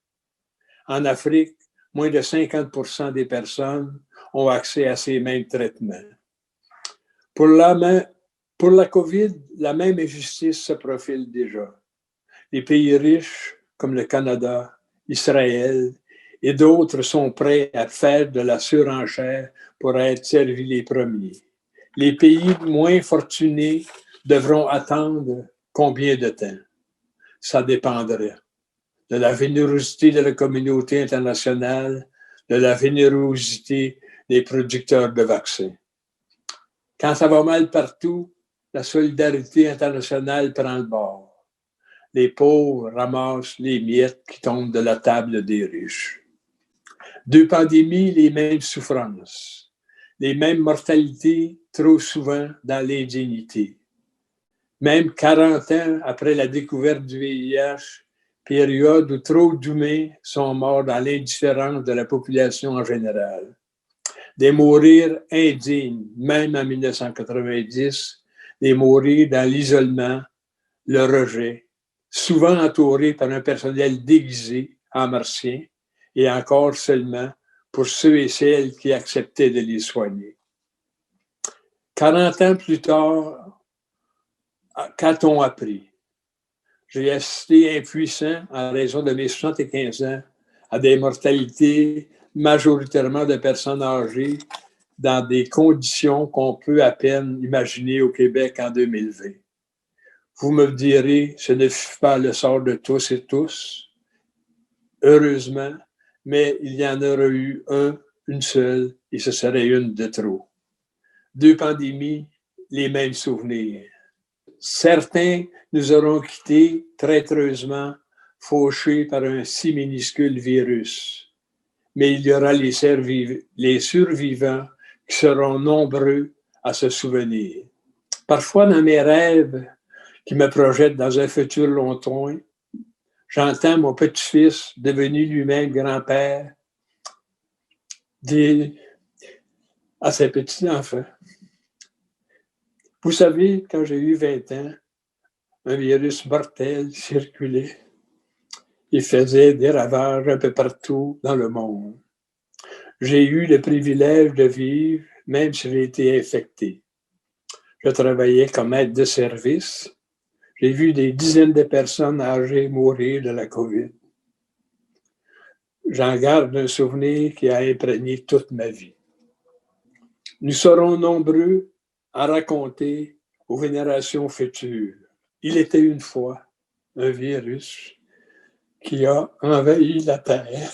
En Afrique, moins de 50% des personnes ont accès à ces mêmes traitements. Pour la COVID, la même injustice se profile déjà. Les pays riches, comme le Canada, Israël et d'autres, sont prêts à faire de la surenchère pour être servis les premiers. Les pays moins fortunés devront attendre combien de temps? Ça dépendrait de la générosité de la communauté internationale, de la générosité des producteurs de vaccins. Quand ça va mal partout, la solidarité internationale prend le bord. Les pauvres ramassent les miettes qui tombent de la table des riches. Deux pandémies, les mêmes souffrances, les mêmes mortalités, trop souvent dans l'indignité. Même 40 ans après la découverte du VIH, période où trop d'humains sont morts dans l'indifférence de la population en général. Des mourir indignes, même en 1990, des mourir dans l'isolement, le rejet, souvent entourés par un personnel déguisé en martien, et encore seulement pour ceux et celles qui acceptaient de les soigner. 40 ans plus tard, qu'a-t-on appris? J'ai assisté impuissant, en raison de mes 75 ans, à des mortalités majoritairement de personnes âgées dans des conditions qu'on peut à peine imaginer au Québec en 2020. Vous me direz, ce ne fut pas le sort de tous et tous, heureusement, mais il y en aurait eu une seule, et ce serait une de trop. Deux pandémies, les mêmes souvenirs. Certains nous auront quittés traîtreusement, fauchés par un si minuscule virus. Mais il y aura les survivants qui seront nombreux à se souvenir. Parfois, dans mes rêves qui me projettent dans un futur lointain, j'entends mon petit-fils, devenu lui-même grand-père, dire à ses petits-enfants: vous savez, quand j'ai eu 20 ans, un virus mortel circulait. Il faisait des ravages un peu partout dans le monde. J'ai eu le privilège de vivre, même si j'ai été infecté. Je travaillais comme aide de service. J'ai vu des dizaines de personnes âgées mourir de la COVID. J'en garde un souvenir qui a imprégné toute ma vie. nous serons nombreux à raconter aux générations futures. Il était une fois un virus qui a envahi la Terre.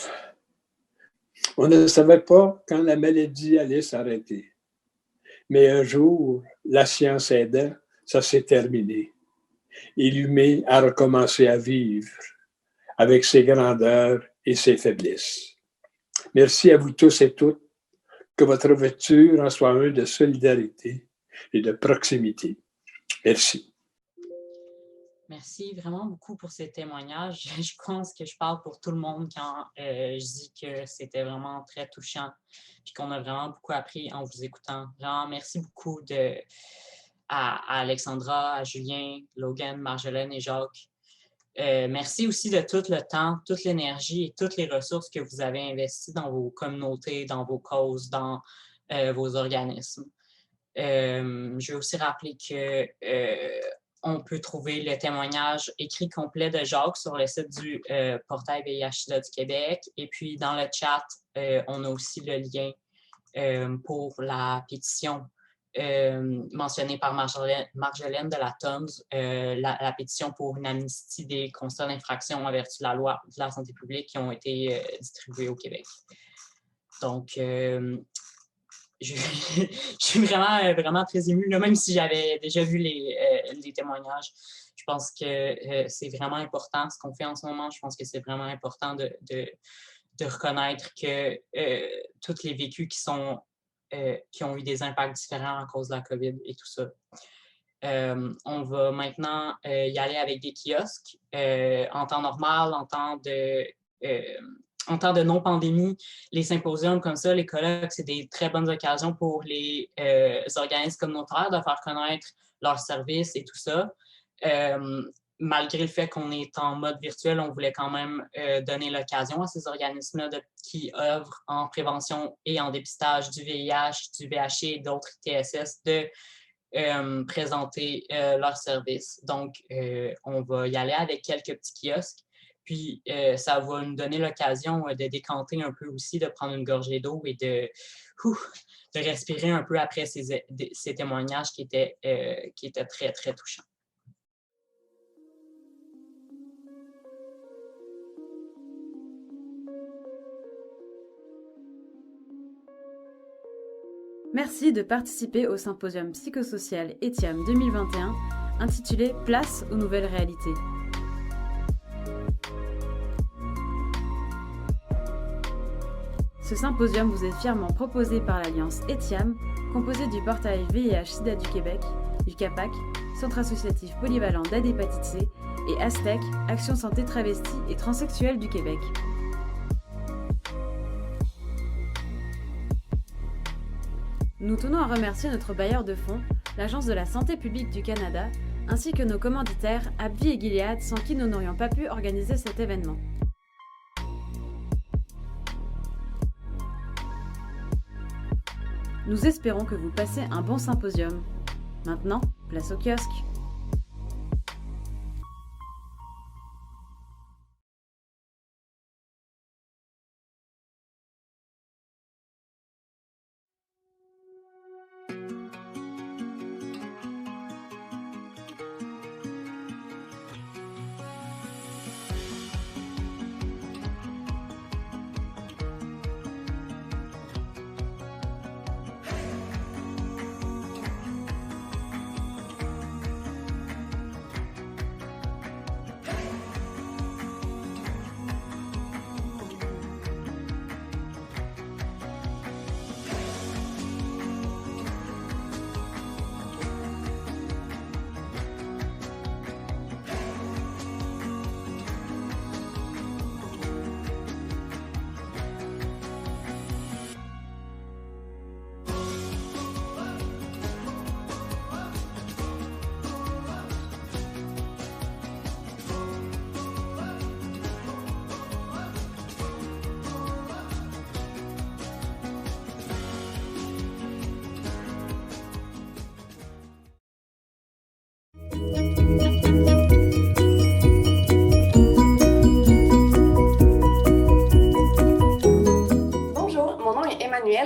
On ne savait pas quand la maladie allait s'arrêter. Mais un jour, la science aidant, ça s'est terminé. Et l'humain a recommencé à vivre avec ses grandeurs et ses faiblesses. Merci à vous tous et toutes. Que votre rupture en soit un de solidarité et de proximité. Merci. Merci vraiment beaucoup pour ces témoignages. Je pense que je parle pour tout le monde quand je dis que c'était vraiment très touchant et qu'on a vraiment beaucoup appris en vous écoutant. Vraiment, merci beaucoup à Alexandra, à Julien, Logan, Marjolaine et Jacques. Merci aussi de tout le temps, toute l'énergie et toutes les ressources que vous avez investies dans vos communautés, dans vos causes, dans vos organismes. Je veux aussi rappeler que on peut trouver le témoignage écrit complet de Jacques sur le site du portail VIH-Sida du Québec. Et puis, dans le chat, on a aussi le lien pour la pétition mentionnée par Marjolaine de la TOMS, la pétition pour une amnistie des constats d'infraction en vertu de la loi de la santé publique qui ont été distribués au Québec. Donc, je suis vraiment très émue, là, même si j'avais déjà vu les témoignages. Je pense que c'est vraiment important ce qu'on fait en ce moment. Je pense que c'est vraiment important de reconnaître que tous les vécus qui ont eu des impacts différents à cause de la COVID et tout ça. On va maintenant y aller avec des kiosques. En temps normal, en temps de non-pandémie, les symposiums comme ça, les colloques, c'est des très bonnes occasions pour les organismes communautaires de faire connaître leurs services et tout ça. Malgré le fait qu'on est en mode virtuel, on voulait quand même donner l'occasion à ces organismes-là qui œuvrent en prévention et en dépistage du VIH, du VIH et d'autres TSS de présenter leurs services. Donc, on va y aller avec quelques petits kiosques. Puis, ça va nous donner l'occasion de décanter un peu aussi, de prendre une gorgée d'eau et de respirer un peu après ces témoignages qui étaient très, très touchants. Merci de participer au symposium psychosocial ETIAM 2021 intitulé « Place aux nouvelles réalités ». Ce symposium vous est fièrement proposé par l'Alliance ETIAM, composée du portail VIH-Sida du Québec, du CAPAC, Centre associatif polyvalent d'aide hépatite C, et ASTEC, Action Santé Travestie et Transsexuelle du Québec. Nous tenons à remercier notre bailleur de fonds, l'Agence de la Santé publique du Canada, ainsi que nos commanditaires AbbVie et Gilead, sans qui nous n'aurions pas pu organiser cet événement. Nous espérons que vous passez un bon symposium. Maintenant, place au kiosque.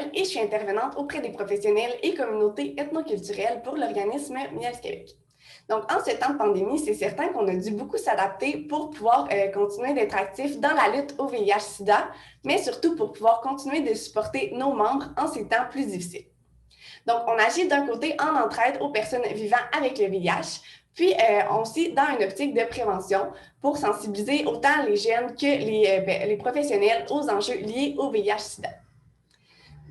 Miel et je suis intervenante auprès des professionnels et communautés ethnoculturelles pour l'organisme Miel Québec. Donc, en ce temps de pandémie, c'est certain qu'on a dû beaucoup s'adapter pour pouvoir continuer d'être actifs dans la lutte au VIH-Sida, mais surtout pour pouvoir continuer de supporter nos membres en ces temps plus difficiles. Donc, on agit d'un côté en entraide aux personnes vivant avec le VIH, puis aussi dans une optique de prévention pour sensibiliser autant les jeunes que les professionnels aux enjeux liés au VIH-Sida.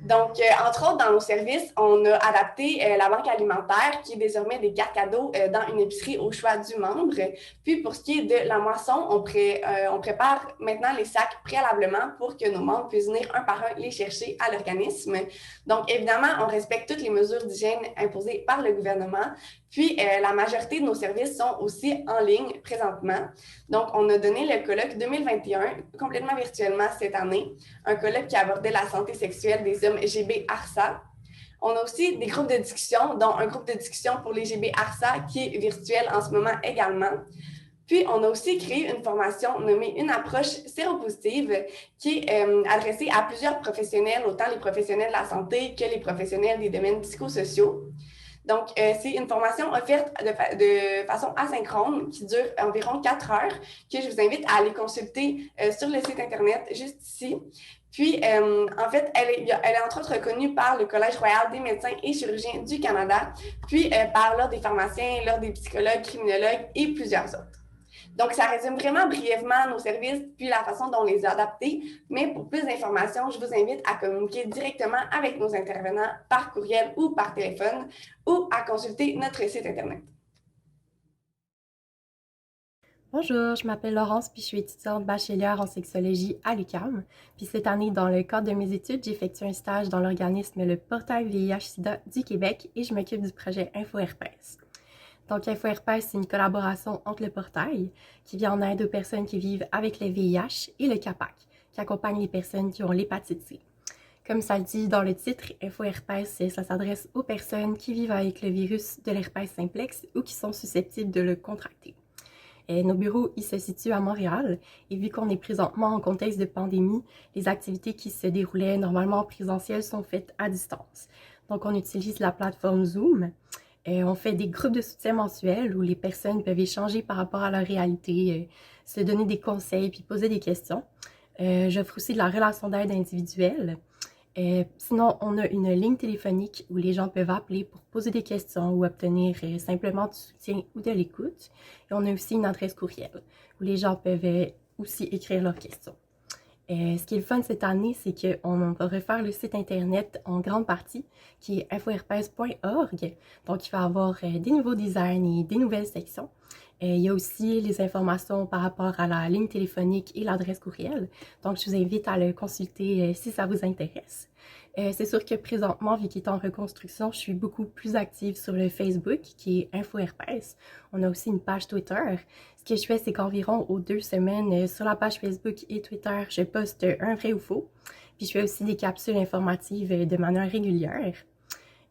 Donc, entre autres, dans nos services, on a adapté la banque alimentaire qui est désormais des cartes cadeaux dans une épicerie au choix du membre. Puis, pour ce qui est de la moisson, on prépare maintenant les sacs préalablement pour que nos membres puissent venir un par un les chercher à l'organisme. Donc, évidemment, on respecte toutes les mesures d'hygiène imposées par le gouvernement. Puis, la majorité de nos services sont aussi en ligne présentement. Donc, on a donné le colloque 2021 complètement virtuellement cette année, un colloque qui abordait la santé sexuelle des hommes GB-ARSA. On a aussi des groupes de discussion, dont un groupe de discussion pour les GB-ARSA qui est virtuel en ce moment également. Puis, on a aussi créé une formation nommée « Une approche séropositive » qui est adressée à plusieurs professionnels, autant les professionnels de la santé que les professionnels des domaines psychosociaux. Donc, c'est une formation offerte de façon asynchrone qui dure environ 4 heures, que je vous invite à aller consulter sur le site Internet juste ici. Puis, en fait, elle est entre autres reconnue par le Collège royal des médecins et chirurgiens du Canada, puis par l'Ordre des pharmaciens, l'Ordre des psychologues, criminologues et plusieurs autres. Donc, ça résume vraiment brièvement nos services puis la façon dont on les a adaptés. Mais pour plus d'informations, je vous invite à communiquer directement avec nos intervenants par courriel ou par téléphone ou à consulter notre site Internet. Bonjour, je m'appelle Laurence puis je suis étudiante bachelière en sexologie à l'UQAM. Puis cette année, dans le cadre de mes études, j'effectue un stage dans l'organisme Le Portail VIH-Sida du Québec et je m'occupe du projet InfoRPS. Donc, InfoRPS, c'est une collaboration entre le Portail, qui vient en aide aux personnes qui vivent avec le VIH, et le CAPAC, qui accompagne les personnes qui ont l'hépatite C. Comme ça le dit dans le titre, InfoRPS, ça s'adresse aux personnes qui vivent avec le virus de l'herpès simplex ou qui sont susceptibles de le contracter. Nos bureaux, ils se situent à Montréal, et vu qu'on est présentement en contexte de pandémie, les activités qui se déroulaient normalement en présentiel sont faites à distance. Donc, on utilise la plateforme Zoom. On fait des groupes de soutien mensuels où les personnes peuvent échanger par rapport à leur réalité, se donner des conseils puis poser des questions. J'offre aussi de la relation d'aide individuelle. Sinon, on a une ligne téléphonique où les gens peuvent appeler pour poser des questions ou obtenir simplement du soutien ou de l'écoute. Et on a aussi une adresse courriel où les gens peuvent aussi écrire leurs questions. Ce qui est le fun cette année, c'est qu'on va refaire le site Internet en grande partie, qui est inforps.org. Donc, il va y avoir des nouveaux designs et des nouvelles sections. Il y a aussi les informations par rapport à la ligne téléphonique et l'adresse courriel. Donc, je vous invite à le consulter si ça vous intéresse. C'est sûr que présentement, vu qu'il est en reconstruction, je suis beaucoup plus active sur le Facebook, qui est InfoRPS. On a aussi une page Twitter. Ce que je fais, c'est qu'environ aux 2 semaines, sur la page Facebook et Twitter, je poste un vrai ou faux. Puis je fais aussi des capsules informatives de manière régulière.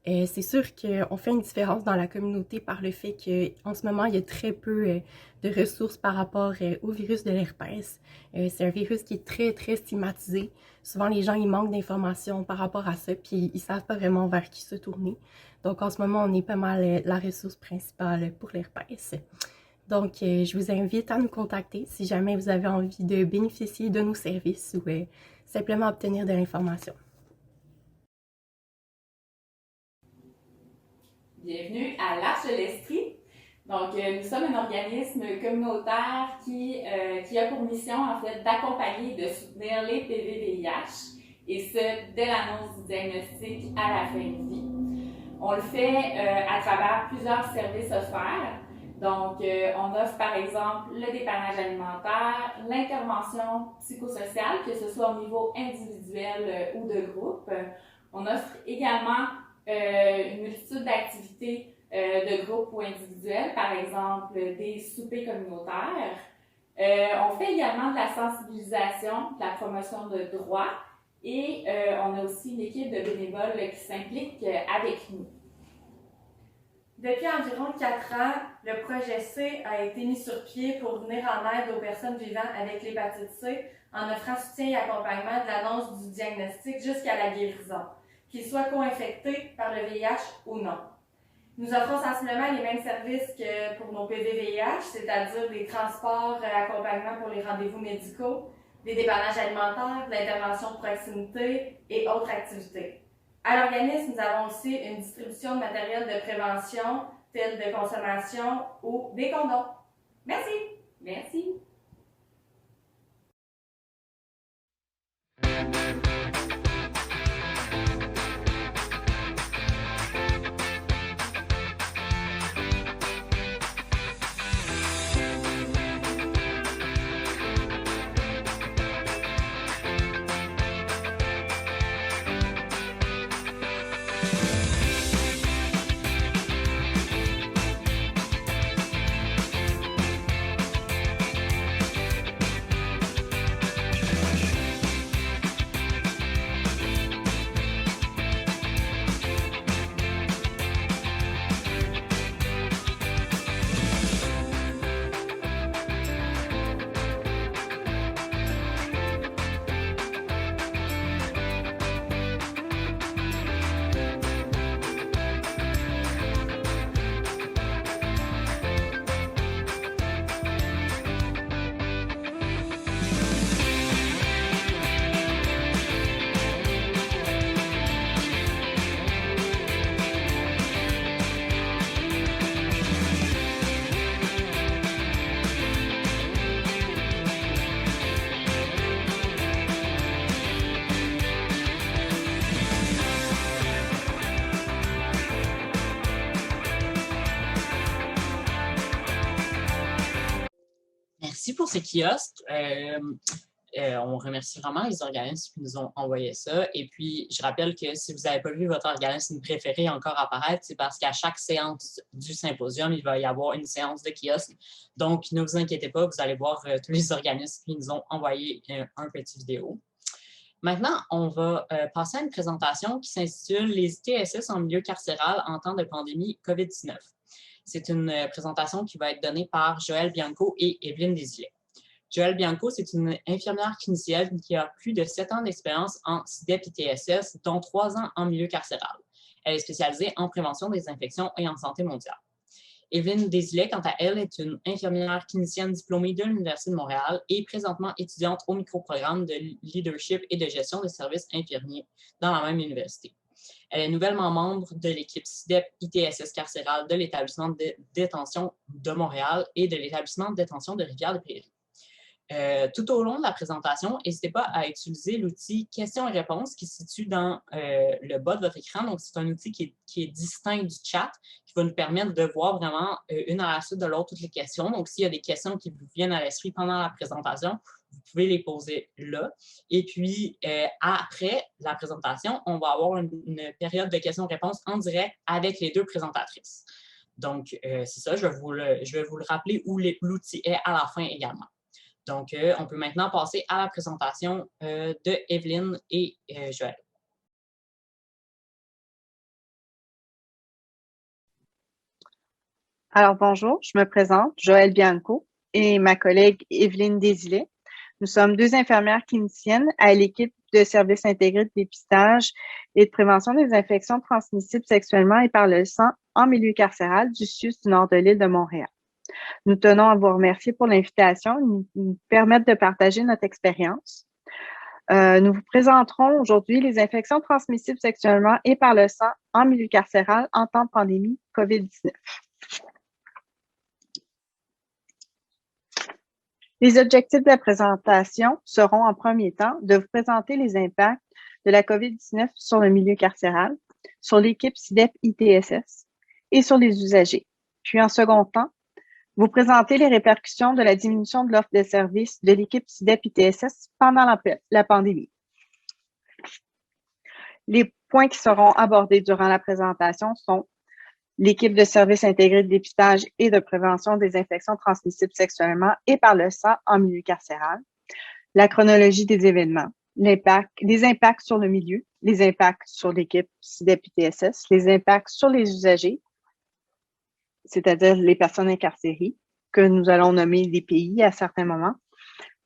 C'est sûr qu'on fait une différence dans la communauté par le fait qu'en ce moment, il y a très peu de ressources par rapport au virus de l'herpès. C'est un virus qui est très, très stigmatisé. Souvent, les gens, ils manquent d'informations par rapport à ça, puis ils ne savent pas vraiment vers qui se tourner. Donc, en ce moment, on est pas mal la ressource principale pour l'herpès. Donc, je vous invite à nous contacter si jamais vous avez envie de bénéficier de nos services ou simplement obtenir de l'information. Bienvenue à l'Arche de l'Estrie. Donc, nous sommes un organisme communautaire qui a pour mission, en fait, d'accompagner et de soutenir les PV-VIH, et ce, dès l'annonce du diagnostic à la fin de vie. On le fait à travers plusieurs services offerts. Donc, on offre par exemple le dépannage alimentaire, l'intervention psychosociale, que ce soit au niveau individuel ou de groupe. On offre également une multitude d'activités de groupe ou individuelles, par exemple des soupers communautaires. On fait également de la sensibilisation, de la promotion de droits et on a aussi une équipe de bénévoles qui s'implique avec nous. Depuis environ 4 ans, le projet C a été mis sur pied pour venir en aide aux personnes vivant avec l'hépatite C en offrant soutien et accompagnement de l'annonce du diagnostic jusqu'à la guérison. qu'ils soient co-infectés par le VIH ou non. Nous offrons sensiblement les mêmes services que pour nos PV-VIH, c'est-à-dire des transports, accompagnement pour les rendez-vous médicaux, des dépannages alimentaires, de l'intervention de proximité et autres activités. À l'organisme, nous avons aussi une distribution de matériel de prévention, tel de consommation ou des condoms. Merci! Merci. Merci pour ces kiosques. On remercie vraiment les organismes qui nous ont envoyé ça. Et puis, je rappelle que si vous n'avez pas vu votre organisme préféré encore apparaître, c'est parce qu'à chaque séance du symposium, il va y avoir une séance de kiosque. Donc, ne vous inquiétez pas, vous allez voir tous les organismes qui nous ont envoyé un petit vidéo. Maintenant, on va passer à une présentation qui s'intitule « Les ITSS en milieu carcéral en temps de pandémie COVID-19 ». C'est une présentation qui va être donnée par Joëlle Bianco et Evelyne Desilets. Joëlle Bianco, c'est une infirmière clinicienne qui a plus de 7 ans d'expérience en SIDEP-ITSS, dont 3 ans en milieu carcéral. Elle est spécialisée en prévention des infections et en santé mondiale. Evelyne Desilets, quant à elle, est une infirmière clinicienne diplômée de l'Université de Montréal et présentement étudiante au microprogramme de leadership et de gestion des services infirmiers dans la même université. Elle est nouvellement membre de l'équipe SIDEP-ITSS carcérale de l'établissement de détention de Montréal et de l'établissement de détention de Rivière-des-Prairies. Tout au long de la présentation, n'hésitez pas à utiliser l'outil questions et réponses qui se situe dans le bas de votre écran. Donc, c'est un outil qui est distinct du chat, qui va nous permettre de voir vraiment une à la suite de l'autre toutes les questions. Donc, s'il y a des questions qui vous viennent à l'esprit pendant la présentation, vous pouvez les poser là. Et puis, après la présentation, on va avoir une période de questions-réponses en direct avec les deux présentatrices. Donc, c'est ça, je vais vous le rappeler où l'outil est à la fin également. Donc, on peut maintenant passer à la présentation de Evelyne et Joëlle. Alors, bonjour, je me présente, Joëlle Bianco et ma collègue Evelyne Desilets. Nous sommes 2 infirmières cliniciennes à l'équipe de services intégrés de dépistage et de prévention des infections transmissibles sexuellement et par le sang en milieu carcéral du CIUS du nord de l'île de Montréal. Nous tenons à vous remercier pour l'invitation, nous permettre de partager notre expérience. Nous vous présenterons aujourd'hui les infections transmissibles sexuellement et par le sang en milieu carcéral en temps de pandémie COVID-19. Les objectifs de la présentation seront en premier temps de vous présenter les impacts de la COVID-19 sur le milieu carcéral, sur l'équipe SIDEP-ITSS et sur les usagers. Puis en second temps, vous présenter les répercussions de la diminution de l'offre de services de l'équipe SIDEP-ITSS pendant la pandémie. Les points qui seront abordés durant la présentation sont l'équipe de services intégrés de dépistage et de prévention des infections transmissibles sexuellement et par le sang en milieu carcéral, la chronologie des événements, les impacts sur le milieu, les impacts sur l'équipe SIDEP-ITSS, les impacts sur les usagers, c'est-à-dire les personnes incarcérées, que nous allons nommer les pays à certains moments,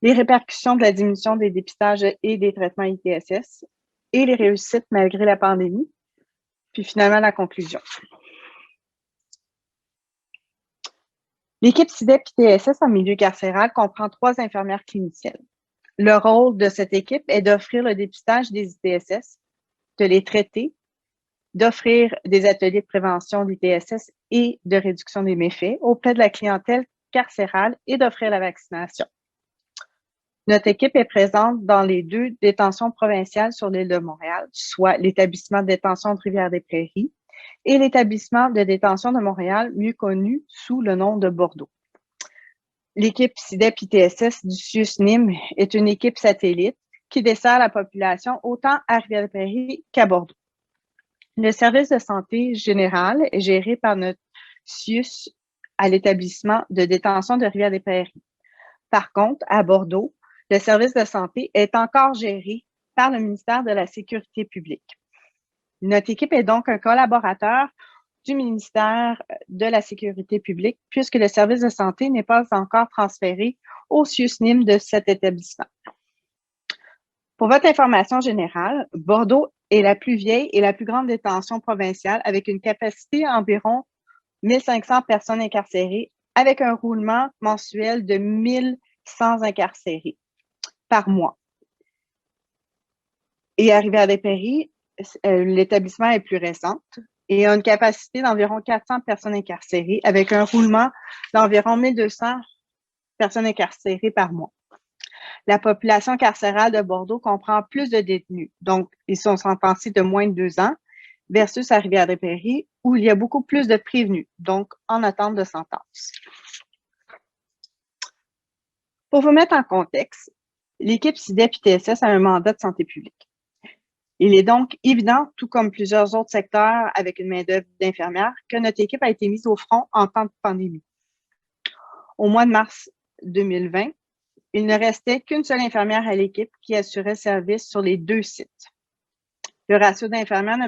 les répercussions de la diminution des dépistages et des traitements ITSS, et les réussites malgré la pandémie. Puis finalement, la conclusion. L'équipe CIDEP-ITSS en milieu carcéral comprend 3 infirmières cliniciennes. Le rôle de cette équipe est d'offrir le dépistage des ITSS, de les traiter, d'offrir des ateliers de prévention d'ITSS et de réduction des méfaits auprès de la clientèle carcérale et d'offrir la vaccination. Notre équipe est présente dans les 2 détentions provinciales sur l'île de Montréal, soit l'établissement de détention de Rivière-des-Prairies et l'établissement de détention de Montréal, mieux connu sous le nom de Bordeaux. L'équipe CIDEP-ITSS du CIUS-NIM est une équipe satellite qui dessert la population autant à Rivière-des-Prairies qu'à Bordeaux. Le service de santé général est géré par notre CIUS à l'établissement de détention de Rivière-des-Prairies. Par contre, à Bordeaux, le service de santé est encore géré par le ministère de la Sécurité publique. Notre équipe est donc un collaborateur du ministère de la Sécurité publique puisque le service de santé n'est pas encore transféré au CIUS-NIM de cet établissement. Pour votre information générale, Bordeaux est la plus vieille et la plus grande détention provinciale avec une capacité d'environ 1500 personnes incarcérées avec un roulement mensuel de 1100 incarcérés par mois. Et à Rivière-des-Prairies, l'établissement est plus récent et a une capacité d'environ 400 personnes incarcérées avec un roulement d'environ 1200 personnes incarcérées par mois. La population carcérale de Bordeaux comprend plus de détenus, donc ils sont sentencés de moins de 2 ans, versus à Rivière-des-Prairies, où il y a beaucoup plus de prévenus, donc en attente de sentence. Pour vous mettre en contexte, l'équipe CIDEP-ITSS a un mandat de santé publique. Il est donc évident, tout comme plusieurs autres secteurs avec une main-d'œuvre d'infirmières, que notre équipe a été mise au front en temps de pandémie. Au mois de mars 2020, il ne restait qu'une seule infirmière à l'équipe qui assurait service sur les 2 sites. Le ratio d'infirmières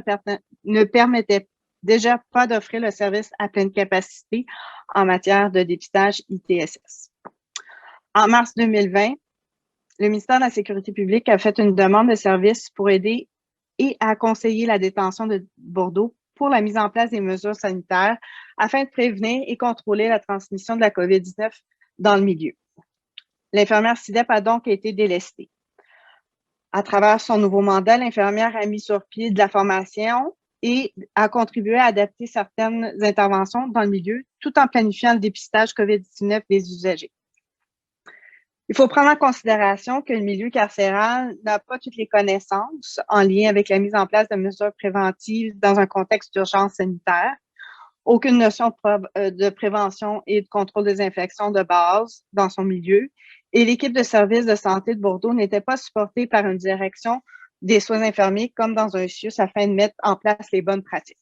ne permettait déjà pas d'offrir le service à pleine capacité en matière de dépistage ITSS. En mars 2020, le ministère de la Sécurité publique a fait une demande de service pour aider et à conseiller la détention de Bordeaux pour la mise en place des mesures sanitaires afin de prévenir et contrôler la transmission de la COVID-19 dans le milieu. L'infirmière CIDEP a donc été délestée. À travers son nouveau mandat, l'infirmière a mis sur pied de la formation et a contribué à adapter certaines interventions dans le milieu tout en planifiant le dépistage COVID-19 des usagers. Il faut prendre en considération que le milieu carcéral n'a pas toutes les connaissances en lien avec la mise en place de mesures préventives dans un contexte d'urgence sanitaire, aucune notion de prévention et de contrôle des infections de base dans son milieu, et l'équipe de service de santé de Bordeaux n'était pas supportée par une direction des soins infirmiers comme dans un CIUS afin de mettre en place les bonnes pratiques.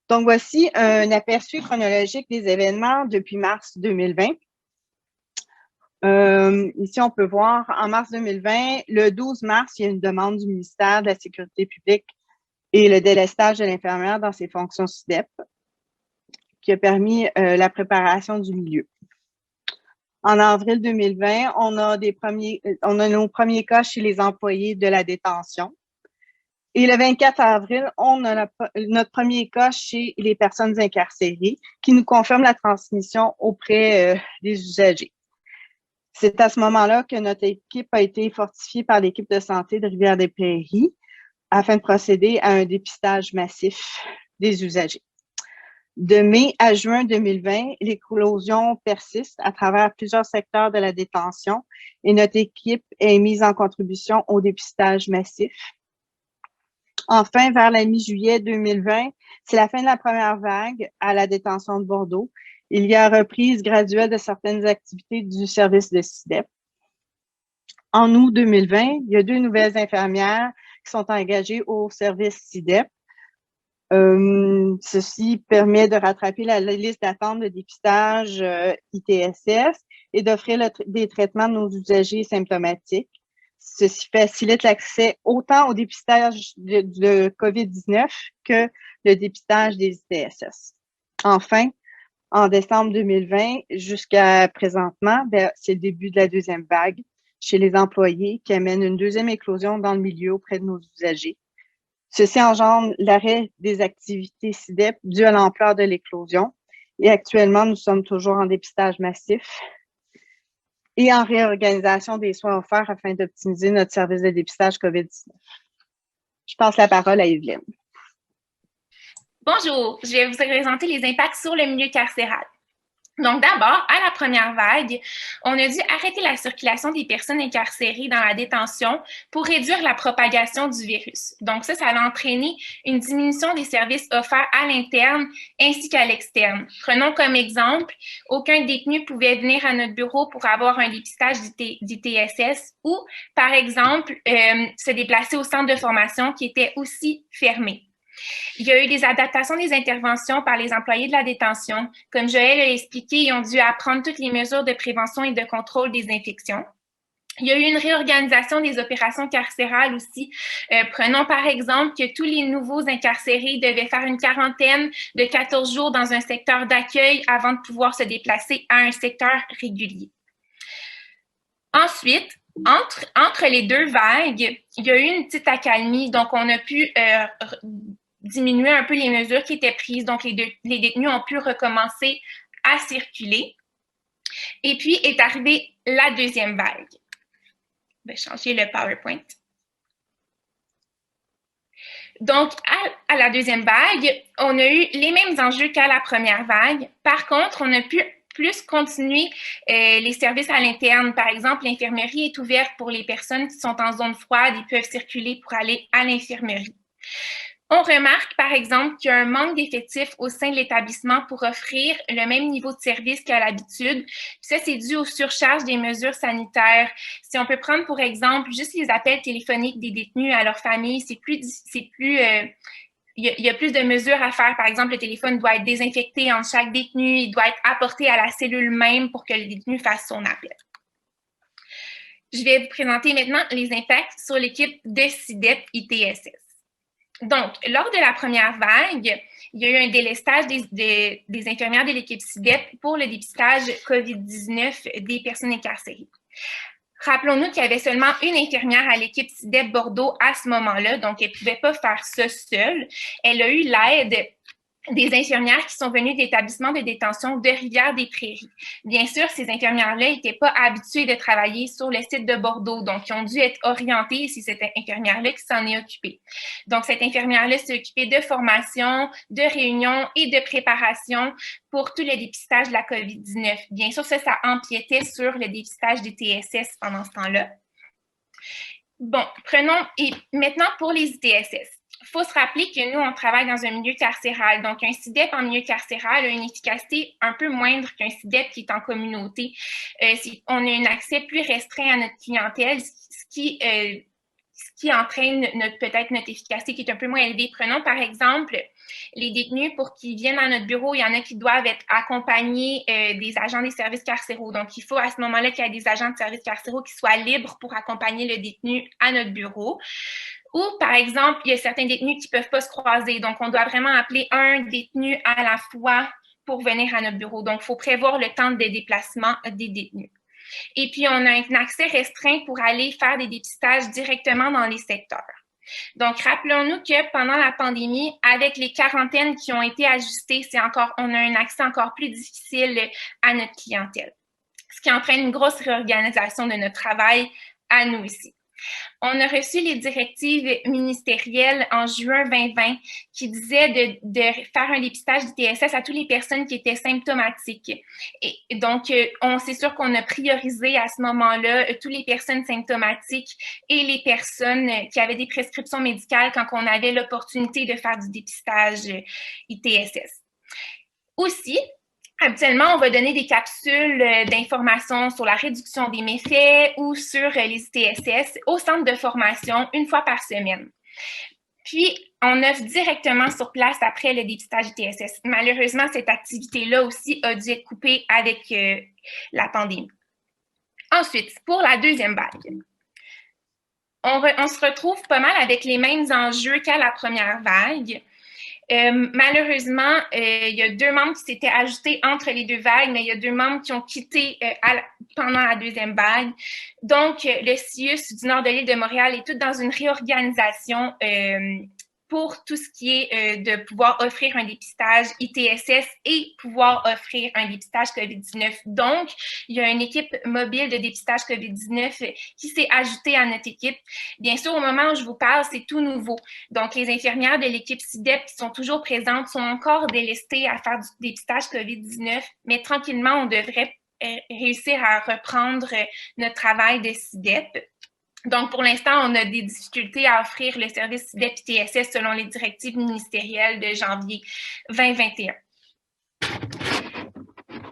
Donc, voici un aperçu chronologique des événements depuis mars 2020. Ici, on peut voir en mars 2020, le 12 mars, il y a une demande du ministère de la Sécurité publique et le délestage de l'infirmière dans ses fonctions CIDEP qui a permis la préparation du milieu. En avril 2020, on a nos premiers cas chez les employés de la détention. Et le 24 avril, on a notre premier cas chez les personnes incarcérées qui nous confirme la transmission auprès des usagers. C'est à ce moment-là que notre équipe a été fortifiée par l'équipe de santé de Rivière-des-Prairies afin de procéder à un dépistage massif des usagers. De mai à juin 2020, l'éclosion persiste à travers plusieurs secteurs de la détention et notre équipe est mise en contribution au dépistage massif. Enfin, vers la mi-juillet 2020, c'est la fin de la première vague à la détention de Bordeaux. Il y a reprise graduelle de certaines activités du service de CIDEP. En août 2020, il y a 2 nouvelles infirmières qui sont engagées au service CIDEP. Ceci permet de rattraper la liste d'attente de dépistage ITSS et d'offrir des traitements de nos usagers symptomatiques. Ceci facilite l'accès autant au dépistage de COVID-19 que le dépistage des ITSS. Enfin, En décembre 2020 jusqu'à présentement, c'est le début de la deuxième vague chez les employés qui amène une deuxième éclosion dans le milieu auprès de nos usagers. Ceci engendre l'arrêt des activités SIDEP dû à l'ampleur de l'éclosion. Et actuellement, nous sommes toujours en dépistage massif et en réorganisation des soins offerts afin d'optimiser notre service de dépistage COVID-19. Je passe la parole à Evelyne. Bonjour, je vais vous présenter les impacts sur le milieu carcéral. Donc d'abord, à la première vague, on a dû arrêter la circulation des personnes incarcérées dans la détention pour réduire la propagation du virus. Donc ça a entraîné une diminution des services offerts à l'interne ainsi qu'à l'externe. Prenons comme exemple, aucun détenu pouvait venir à notre bureau pour avoir un dépistage d'ITSS ou, par exemple, se déplacer au centre de formation qui était aussi fermé. Il y a eu des adaptations des interventions par les employés de la détention. Comme Joël l'a expliqué, ils ont dû apprendre toutes les mesures de prévention et de contrôle des infections. Il y a eu une réorganisation des opérations carcérales aussi. Prenons par exemple que tous les nouveaux incarcérés devaient faire une quarantaine de 14 jours dans un secteur d'accueil avant de pouvoir se déplacer à un secteur régulier. Ensuite, entre les deux vagues, il y a eu une petite accalmie. Donc, on a pu diminuer un peu les mesures qui étaient prises. Donc, les détenus ont pu recommencer à circuler. Et puis, est arrivée la deuxième vague. Je vais changer le PowerPoint. Donc, à la deuxième vague, on a eu les mêmes enjeux qu'à la première vague. Par contre, on a pu plus continuer les services à l'interne. Par exemple, l'infirmerie est ouverte pour les personnes qui sont en zone froide et peuvent circuler pour aller à l'infirmerie. On remarque, par exemple, qu'il y a un manque d'effectifs au sein de l'établissement pour offrir le même niveau de service qu'à l'habitude. Ça, c'est dû aux surcharges des mesures sanitaires. Si on peut prendre, pour exemple, juste les appels téléphoniques des détenus à leur famille, il y a plus de mesures à faire. Par exemple, le téléphone doit être désinfecté entre chaque détenu, il doit être apporté à la cellule même pour que le détenu fasse son appel. Je vais vous présenter maintenant les impacts sur l'équipe de SIDEP ITSS. Donc, lors de la première vague, il y a eu un délestage des infirmières de l'équipe SIDEP pour le dépistage COVID-19 des personnes incarcérées. Rappelons-nous qu'il y avait seulement une infirmière à l'équipe SIDEP Bordeaux à ce moment-là, donc elle ne pouvait pas faire ça seule. Elle a eu l'aide des infirmières qui sont venues d'établissements de détention de Rivière-des-Prairies. Bien sûr, ces infirmières-là n'étaient pas habituées de travailler sur le site de Bordeaux, donc ils ont dû être orientées et c'est cette infirmière-là qui s'en est occupée. Donc, cette infirmière-là s'est occupée de formation, de réunion et de préparation pour tout le dépistage de la COVID-19. Bien sûr, ça empiétait sur le dépistage des TSS pendant ce temps-là. Bon, et maintenant pour les ITSS. Il faut se rappeler que nous, on travaille dans un milieu carcéral. Donc, un SIDEP en milieu carcéral a une efficacité un peu moindre qu'un SIDEP qui est en communauté. On a un accès plus restreint à notre clientèle, ce qui entraîne peut-être notre efficacité qui est un peu moins élevée. Prenons par exemple les détenus pour qu'ils viennent à notre bureau. Il y en a qui doivent être accompagnés des agents des services carcéraux. Donc, il faut à ce moment-là qu'il y ait des agents de services carcéraux qui soient libres pour accompagner le détenu à notre bureau. Ou, par exemple, il y a certains détenus qui ne peuvent pas se croiser. Donc, on doit vraiment appeler un détenu à la fois pour venir à notre bureau. Donc, il faut prévoir le temps de déplacement des détenus. Et puis, on a un accès restreint pour aller faire des dépistages directement dans les secteurs. Donc, rappelons-nous que pendant la pandémie, avec les quarantaines qui ont été ajustées, on a un accès encore plus difficile à notre clientèle, ce qui entraîne une grosse réorganisation de notre travail à nous ici. On a reçu les directives ministérielles en juin 2020 qui disaient de faire un dépistage d'ITSS à toutes les personnes qui étaient symptomatiques. Et donc, c'est sûr qu'on a priorisé à ce moment-là toutes les personnes symptomatiques et les personnes qui avaient des prescriptions médicales quand on avait l'opportunité de faire du dépistage ITSS. Aussi, habituellement, on va donner des capsules d'informations sur la réduction des méfaits ou sur les ITSS au centre de formation une fois par semaine. Puis, on offre directement sur place après le dépistage ITSS. Malheureusement, cette activité-là aussi a dû être coupée avec la pandémie. Ensuite, pour la deuxième vague, on se retrouve pas mal avec les mêmes enjeux qu'à la première vague. Malheureusement, il y a 2 membres qui s'étaient ajoutés entre les 2 vagues, mais il y a 2 membres qui ont quitté pendant la 2e vague. Donc, le CIUS du nord de l'île de Montréal est tout dans une réorganisation pour tout ce qui est de pouvoir offrir un dépistage ITSS et pouvoir offrir un dépistage COVID-19. Donc, il y a une équipe mobile de dépistage COVID-19 qui s'est ajoutée à notre équipe. Bien sûr, au moment où je vous parle, c'est tout nouveau. Donc, les infirmières de l'équipe CIDEP qui sont toujours présentes sont encore délestées à faire du dépistage COVID-19, mais tranquillement, on devrait réussir à reprendre notre travail de CIDEP. Donc, pour l'instant, on a des difficultés à offrir le service CIDEP-ITSS selon les directives ministérielles de janvier 2021.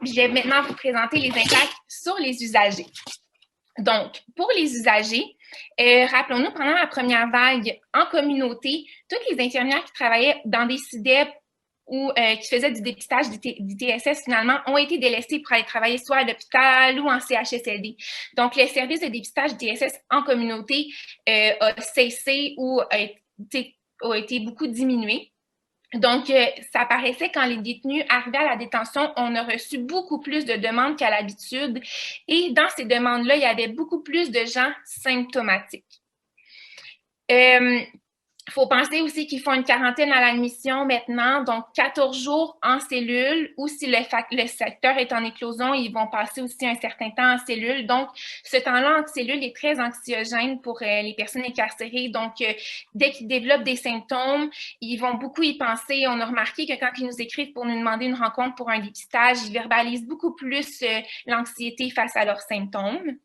Je vais maintenant vous présenter les impacts sur les usagers. Donc, pour les usagers, rappelons-nous, pendant la première vague en communauté, toutes les infirmières qui travaillaient dans des CIDEP ou qui faisaient du dépistage d'ITSS, finalement, ont été délestées pour aller travailler soit à l'hôpital ou en CHSLD. Donc, le service de dépistage d'ITSS en communauté a cessé ou a été beaucoup diminué. Donc, ça paraissait quand les détenus arrivaient à la détention, on a reçu beaucoup plus de demandes qu'à l'habitude. Et dans ces demandes-là, il y avait beaucoup plus de gens symptomatiques. Il faut penser aussi qu'ils font une quarantaine à l'admission maintenant, donc 14 jours en cellule, ou si le secteur est en éclosion, ils vont passer aussi un certain temps en cellule. Donc, ce temps-là en cellule est très anxiogène pour les personnes incarcérées. Donc, dès qu'ils développent des symptômes, ils vont beaucoup y penser. On a remarqué que quand ils nous écrivent pour nous demander une rencontre pour un dépistage, ils verbalisent beaucoup plus l'anxiété face à leurs symptômes.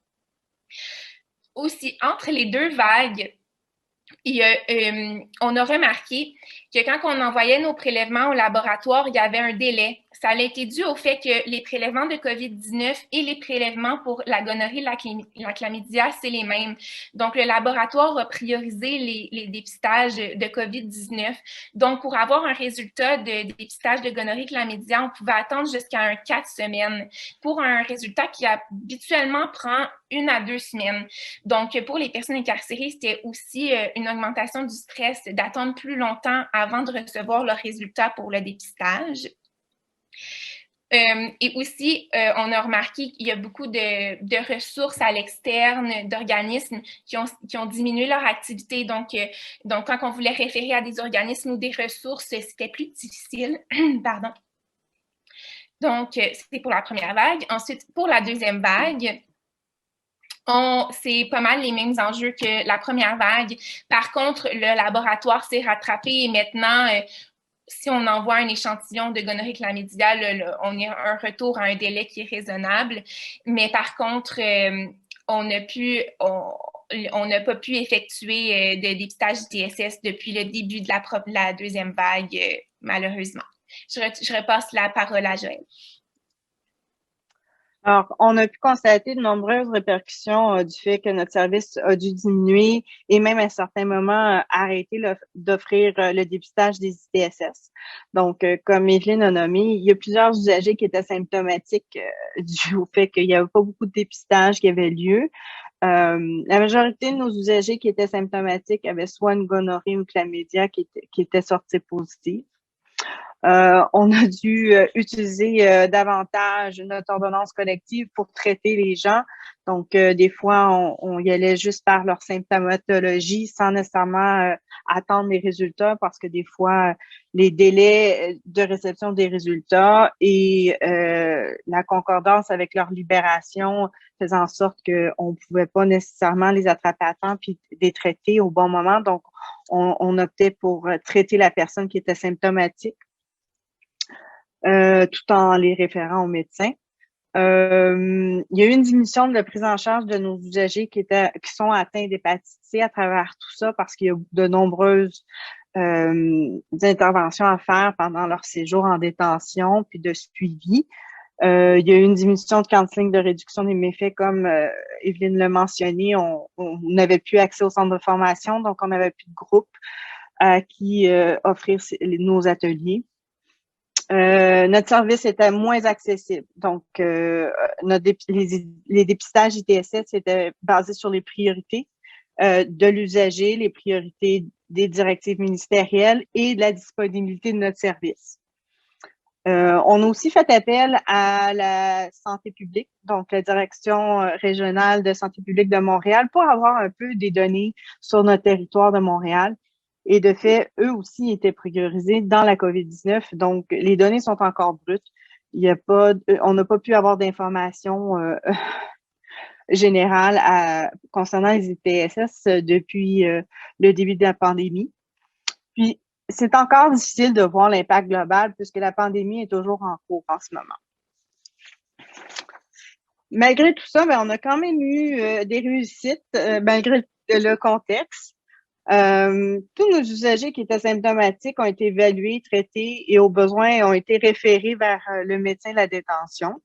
Aussi, entre les 2 vagues, on a remarqué que quand on envoyait nos prélèvements au laboratoire, il y avait un délai. Ça a été dû au fait que les prélèvements de COVID-19 et les prélèvements pour la gonorrhée, la chlamydia, c'est les mêmes. Donc, le laboratoire a priorisé les dépistages de COVID-19. Donc, pour avoir un résultat de dépistage de gonorrhée, chlamydia, on pouvait attendre jusqu'à 4 semaines pour un résultat qui habituellement prend 1 à 2 semaines. Donc, pour les personnes incarcérées, c'était aussi une augmentation du stress d'attendre plus longtemps avant de recevoir leur résultat pour le dépistage. Et aussi, on a remarqué qu'il y a beaucoup de ressources à l'externe, d'organismes qui ont diminué leur activité. Donc, quand on voulait référer à des organismes ou des ressources, c'était plus difficile. Pardon. Donc, c'était pour la première vague. Ensuite, pour la 2e vague, c'est pas mal les mêmes enjeux que la première vague. Par contre, le laboratoire s'est rattrapé et maintenant, si on envoie un échantillon de gonorrhée chlamydia, on a un retour à un délai qui est raisonnable. Mais par contre, on n'a pas pu effectuer de dépistage ITSS depuis le début de la 2e vague, malheureusement. Je repasse la parole à Joël. Alors, on a pu constater de nombreuses répercussions du fait que notre service a dû diminuer et même à certains moments arrêter d'offrir le dépistage des ITSS. Donc, comme Evelyne a nommé, il y a plusieurs usagers qui étaient symptomatiques dû au fait qu'il n'y avait pas beaucoup de dépistage qui avait lieu. La majorité de nos usagers qui étaient symptomatiques avaient soit une gonorrhée ou une chlamydia qui était sortie positive. On a dû utiliser davantage notre ordonnance collective pour traiter les gens. Donc, des fois, on y allait juste par leur symptomatologie sans nécessairement attendre les résultats parce que des fois, les délais de réception des résultats et la concordance avec leur libération faisaient en sorte qu'on ne pouvait pas nécessairement les attraper à temps puis les traiter au bon moment. Donc, on optait pour traiter la personne qui était symptomatique. Tout en les référant au médecin. Il y a eu une diminution de la prise en charge de nos usagers qui sont atteints d'hépatite C à travers tout ça parce qu'il y a de nombreuses interventions à faire pendant leur séjour en détention puis de suivi. Il y a eu une diminution de counseling de réduction des méfaits comme Evelyne l'a mentionné. On n'avait plus accès au centre de formation, donc on n'avait plus de groupe à qui offrir nos ateliers. Notre service était moins accessible. Donc, les dépistages ITSS étaient basés sur les priorités. de l'usager, les priorités des directives ministérielles et de la disponibilité de notre service. On a aussi fait appel à la santé publique, donc la Direction régionale de santé publique de Montréal, pour avoir un peu des données sur notre territoire de Montréal. Et de fait, eux aussi étaient priorisés dans la COVID-19. Donc, les données sont encore brutes. On n'a pas pu avoir d'informations générales concernant les ITSS depuis le début de la pandémie. Puis, c'est encore difficile de voir l'impact global puisque la pandémie est toujours en cours en ce moment. Malgré tout ça, on a quand même eu des réussites malgré le contexte. Tous nos usagers qui étaient symptomatiques ont été évalués, traités et au besoin ont été référés vers le médecin de la détention.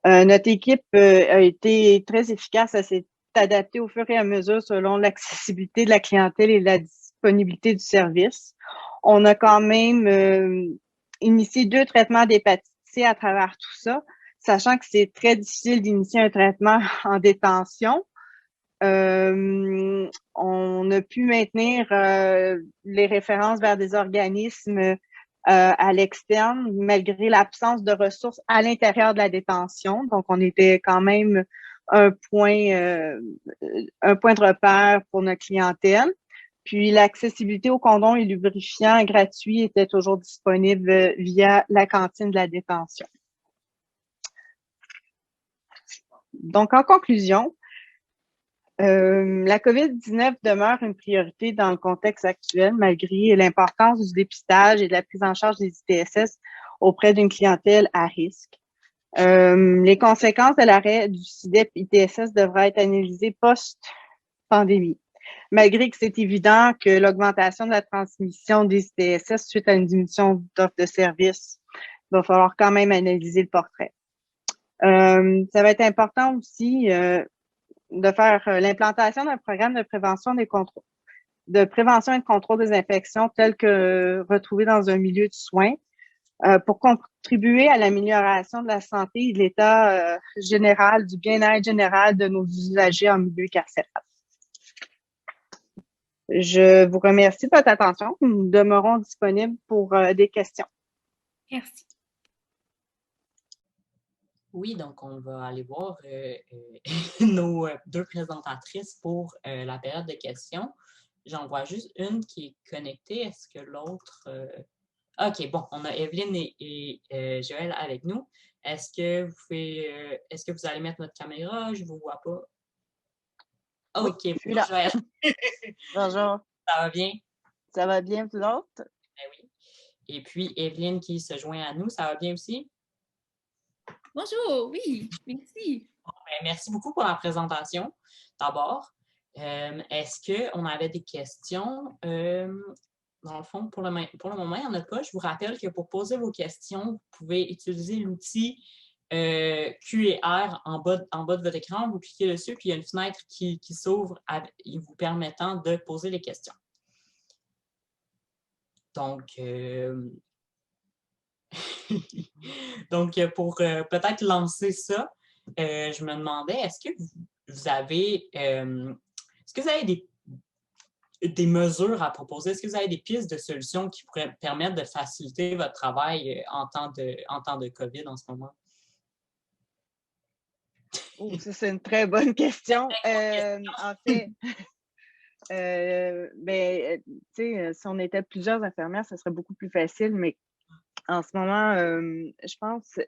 Notre équipe a été très efficace, elle s'est adaptée au fur et à mesure selon l'accessibilité de la clientèle et la disponibilité du service. On a quand même initié 2 traitements d'hépatite C à travers tout ça, sachant que c'est très difficile d'initier un traitement en détention. On a pu maintenir les références vers des organismes à l'externe, malgré l'absence de ressources à l'intérieur de la détention. Donc, on était quand même un point de repère pour notre clientèle. Puis, l'accessibilité aux condoms et lubrifiants gratuits était toujours disponible via la cantine de la détention. Donc, en conclusion, la COVID-19 demeure une priorité dans le contexte actuel, malgré l'importance du dépistage et de la prise en charge des ITSS auprès d'une clientèle à risque. Les conséquences de l'arrêt du CIDEP-ITSS devraient être analysées post-pandémie, malgré que c'est évident que l'augmentation de la transmission des ITSS suite à une diminution d'offres de services, il va falloir quand même analyser le portrait. Ça va être important aussi de faire l'implantation d'un programme de prévention et de contrôle des infections tel que retrouvé dans un milieu de soins pour contribuer à l'amélioration de la santé et de l'état général, du bien-être général de nos usagers en milieu carcéral. Je vous remercie de votre attention. Nous demeurons disponibles pour des questions. Merci. Oui, donc on va aller voir nos 2 présentatrices pour la période de questions. J'en vois juste une qui est connectée. Est-ce que l'autre... OK, bon, on a Evelyne et Joël avec nous. Est-ce que vous allez mettre notre caméra? Je ne vous vois pas. OK, oui, je suis là. Joël. Bonjour. Ça va bien? Ça va bien, vous autres? Ben oui. Et puis, Evelyne qui se joint à nous, ça va bien aussi? Bonjour, oui, merci. Bon, ben, merci beaucoup pour la présentation, d'abord. Est-ce qu'on avait des questions? Dans le fond, pour le moment, il n'y en a pas. Je vous rappelle que pour poser vos questions, vous pouvez utiliser l'outil Q&R en bas de votre écran. Vous cliquez dessus, puis il y a une fenêtre qui s'ouvre vous permettant de poser les questions. Donc, pour peut-être lancer ça, je me demandais, est-ce que vous avez des mesures à proposer? Est-ce que vous avez des pistes de solutions qui pourraient permettre de faciliter votre travail en temps de COVID en ce moment? Oh, ça, c'est une très bonne question. En fait, si on était plusieurs infirmières, ça serait beaucoup plus facile, mais en ce moment, je pense que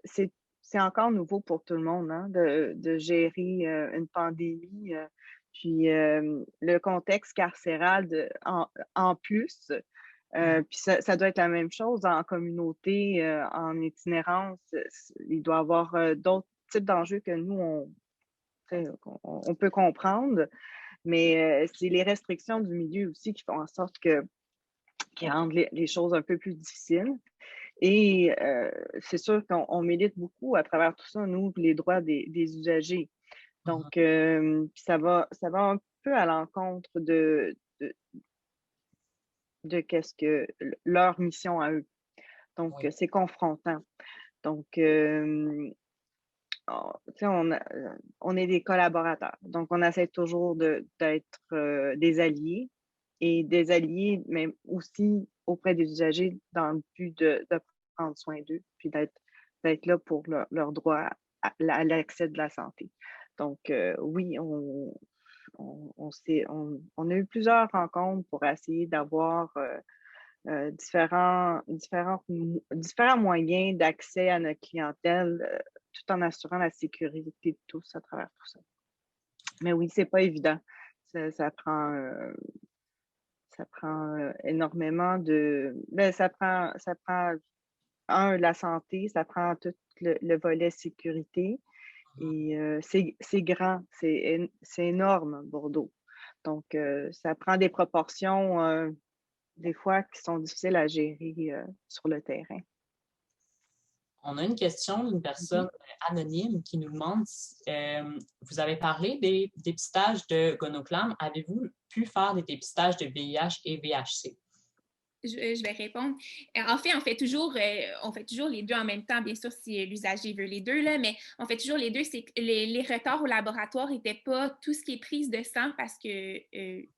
c'est encore nouveau pour tout le monde hein, de gérer une pandémie. Puis le contexte carcéral en plus. Puis ça doit être la même chose en communauté, en itinérance. Il doit y avoir d'autres types d'enjeux que nous, on peut comprendre. Mais c'est les restrictions du milieu aussi qui font en sorte qui rendent les choses un peu plus difficiles. Et c'est sûr qu'on milite beaucoup à travers tout ça, nous, les droits des usagers. Donc, ça va un peu à l'encontre de qu'est-ce que leur mission à eux. Donc, c'est confrontant. Donc, on est des collaborateurs. Donc, on essaie toujours d'être des alliés mais aussi auprès des usagers dans le but de prendre soin d'eux, puis d'être là pour leur droit à l'accès de la santé. Donc, oui, on a eu plusieurs rencontres pour essayer d'avoir différents moyens d'accès à notre clientèle, tout en assurant la sécurité de tous à travers tout ça. Mais oui, c'est pas évident. Ça prend énormément de... ça prend la santé, ça prend tout le volet sécurité. Et c'est grand, c'est énorme, Bordeaux. Donc, ça prend des proportions, des fois, qui sont difficiles à gérer sur le terrain. On a une question d'une personne anonyme qui nous demande, vous avez parlé des dépistages de gonoclam. Avez-vous pu faire des dépistages de VIH et VHC? Je vais répondre. En fait, on fait toujours les deux en même temps, bien sûr, si l'usager veut les deux, là, mais on fait toujours les deux. C'est que les retards au laboratoire n'étaient pas tout ce qui est prise de sang parce que,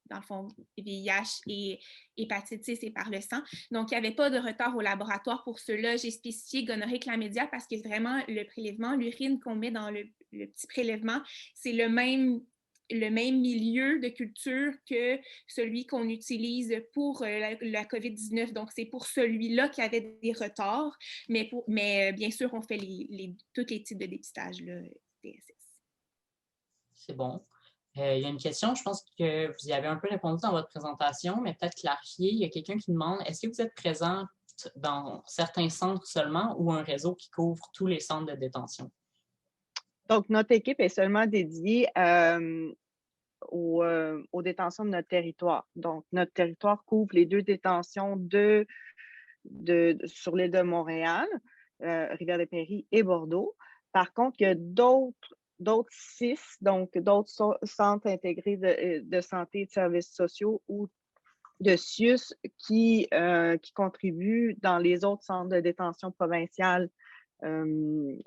dans le fond, VIH et hépatite C, c'est par le sang. Donc, il n'y avait pas de retard au laboratoire pour ceux-là. J'ai spécifié gonorrhée chlamydia parce que vraiment, le prélèvement, l'urine qu'on met dans le petit prélèvement, c'est le même milieu de culture que celui qu'on utilise pour la COVID-19. Donc, c'est pour celui-là qu'il y avait des retards, mais bien sûr, on fait tous les types de dépistage, là, TSS. C'est bon. Il y a une question, je pense que vous y avez un peu répondu dans votre présentation, mais peut-être clarifier. Il y a quelqu'un qui demande, est-ce que vous êtes présent dans certains centres seulement ou un réseau qui couvre tous les centres de détention? Donc, notre équipe est seulement dédiée aux détentions de notre territoire. Donc, notre territoire couvre les 2 détentions sur l'île de Montréal, Rivière-des-Prairies et Bordeaux. Par contre, il y a d'autres 6, donc d'autres centres intégrés de santé et de services sociaux ou de CIUS qui contribuent dans les autres centres de détention provinciales. Nous,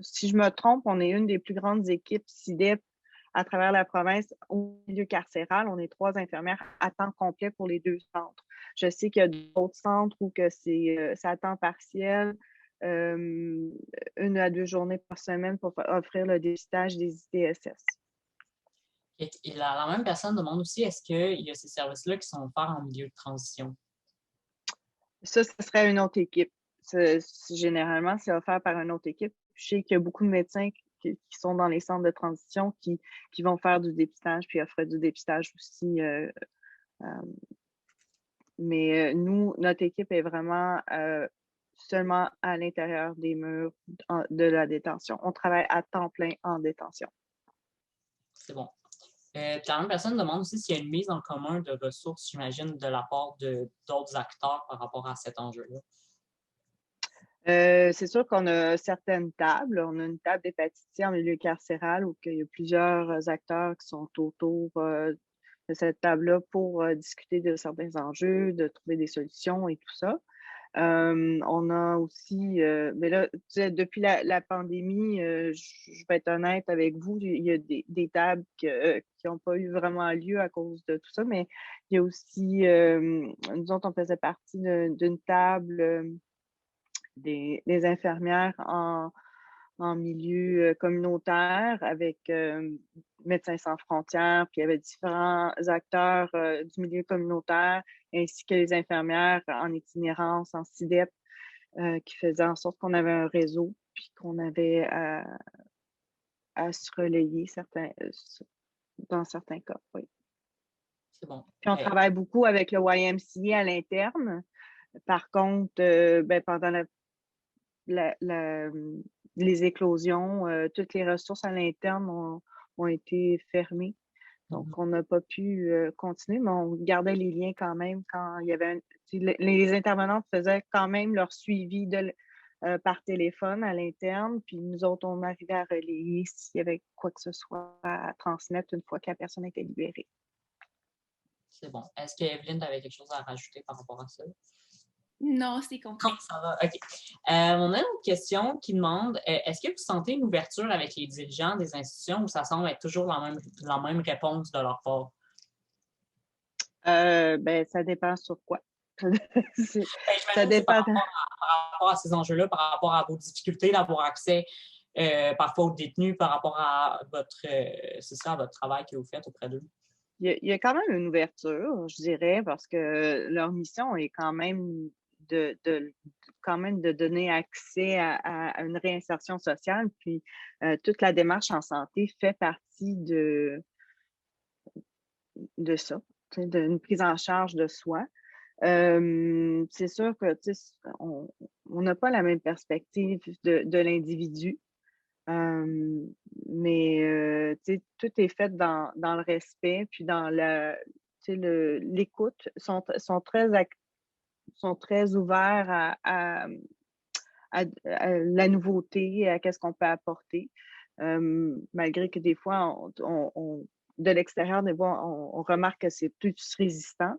si je me trompe, on est une des plus grandes équipes CIDEP à travers la province au milieu carcéral. On est 3 infirmières à temps complet pour les 2 centres. Je sais qu'il y a d'autres centres où c'est à temps partiel, 1 à 2 journées par semaine pour offrir le dépistage des ITSS. Et la même personne demande aussi, est-ce qu'il y a ces services-là qui sont offerts en milieu de transition? Ça, ce serait une autre équipe. Généralement, c'est offert par une autre équipe. Je sais qu'il y a beaucoup de médecins qui sont dans les centres de transition qui vont faire du dépistage puis offrir du dépistage aussi. Mais nous, notre équipe est vraiment seulement à l'intérieur des murs de la détention. On travaille à temps plein en détention. C'est bon. La même personne demande aussi s'il y a une mise en commun de ressources, j'imagine, de la part d'autres acteurs par rapport à cet enjeu-là. C'est sûr qu'on a certaines tables. On a une table d'hépatite C en milieu carcéral où il y a plusieurs acteurs qui sont autour de cette table-là pour discuter de certains enjeux, de trouver des solutions et tout ça. On a aussi, mais là, depuis la pandémie, je vais être honnête avec vous, il y a des tables qui n'ont pas eu vraiment lieu à cause de tout ça, mais il y a aussi, nous autres, on faisait partie d'une table des infirmières en milieu communautaire avec Médecins sans frontières, puis il y avait différents acteurs du milieu communautaire, ainsi que les infirmières en itinérance, en CIDEP, qui faisaient en sorte qu'on avait un réseau, puis qu'on avait à se relayer dans certains cas, oui. C'est bon. Puis on travaille beaucoup avec le YMCA à l'interne. Par contre, pendant les éclosions, toutes les ressources à l'interne ont été fermées. Donc, on n'a pas pu continuer, mais on gardait les liens quand même quand il y avait les intervenantes faisaient quand même leur suivi par téléphone à l'interne, puis nous autres, on arrivait à relayer s'il y avait quoi que ce soit à transmettre une fois que la personne était libérée. C'est bon. Est-ce que Evelyne avait quelque chose à rajouter par rapport à ça? Non, c'est complet. Non, ça va, OK. On a une autre question qui demande est-ce que vous sentez une ouverture avec les dirigeants des institutions ou ça semble être toujours la même réponse de leur part? Ben, ça dépend sur quoi. Ben, Ça j'imagine que c'est par dépend. rapport à ces enjeux-là, par rapport à vos difficultés d'avoir accès parfois aux détenus, par rapport à c'est ça, à votre travail que vous faites auprès d'eux. Il y a quand même une ouverture, je dirais, parce que leur mission est quand même de donner accès à une réinsertion sociale. Puis toute la démarche en santé fait partie de ça, d'une prise en charge de soi. C'est sûr que on n'a pas la même perspective de l'individu. Mais tout est fait dans le respect, puis dans l'écoute. Sont très ouverts à la nouveauté, à qu'est-ce qu'on peut apporter. Malgré que des fois, de l'extérieur, des fois, on remarque que c'est plus résistant,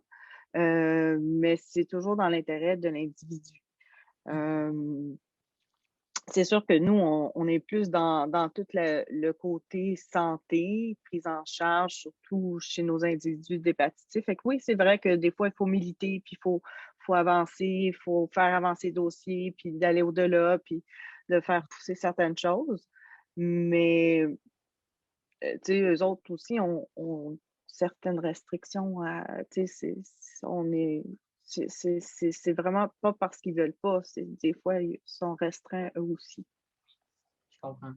mais c'est toujours dans l'intérêt de l'individu. C'est sûr que nous, on est plus dans tout le côté santé, prise en charge, surtout chez nos individus d'hépatite. Fait que oui, c'est vrai que des fois, il faut militer, puis il faut avancer, il faut faire avancer le dossier, puis d'aller au-delà, puis de faire pousser certaines choses. Mais, eux autres aussi ont certaines restrictions. C'est vraiment pas parce qu'ils veulent pas. Des fois, ils sont restreints eux aussi. Je comprends.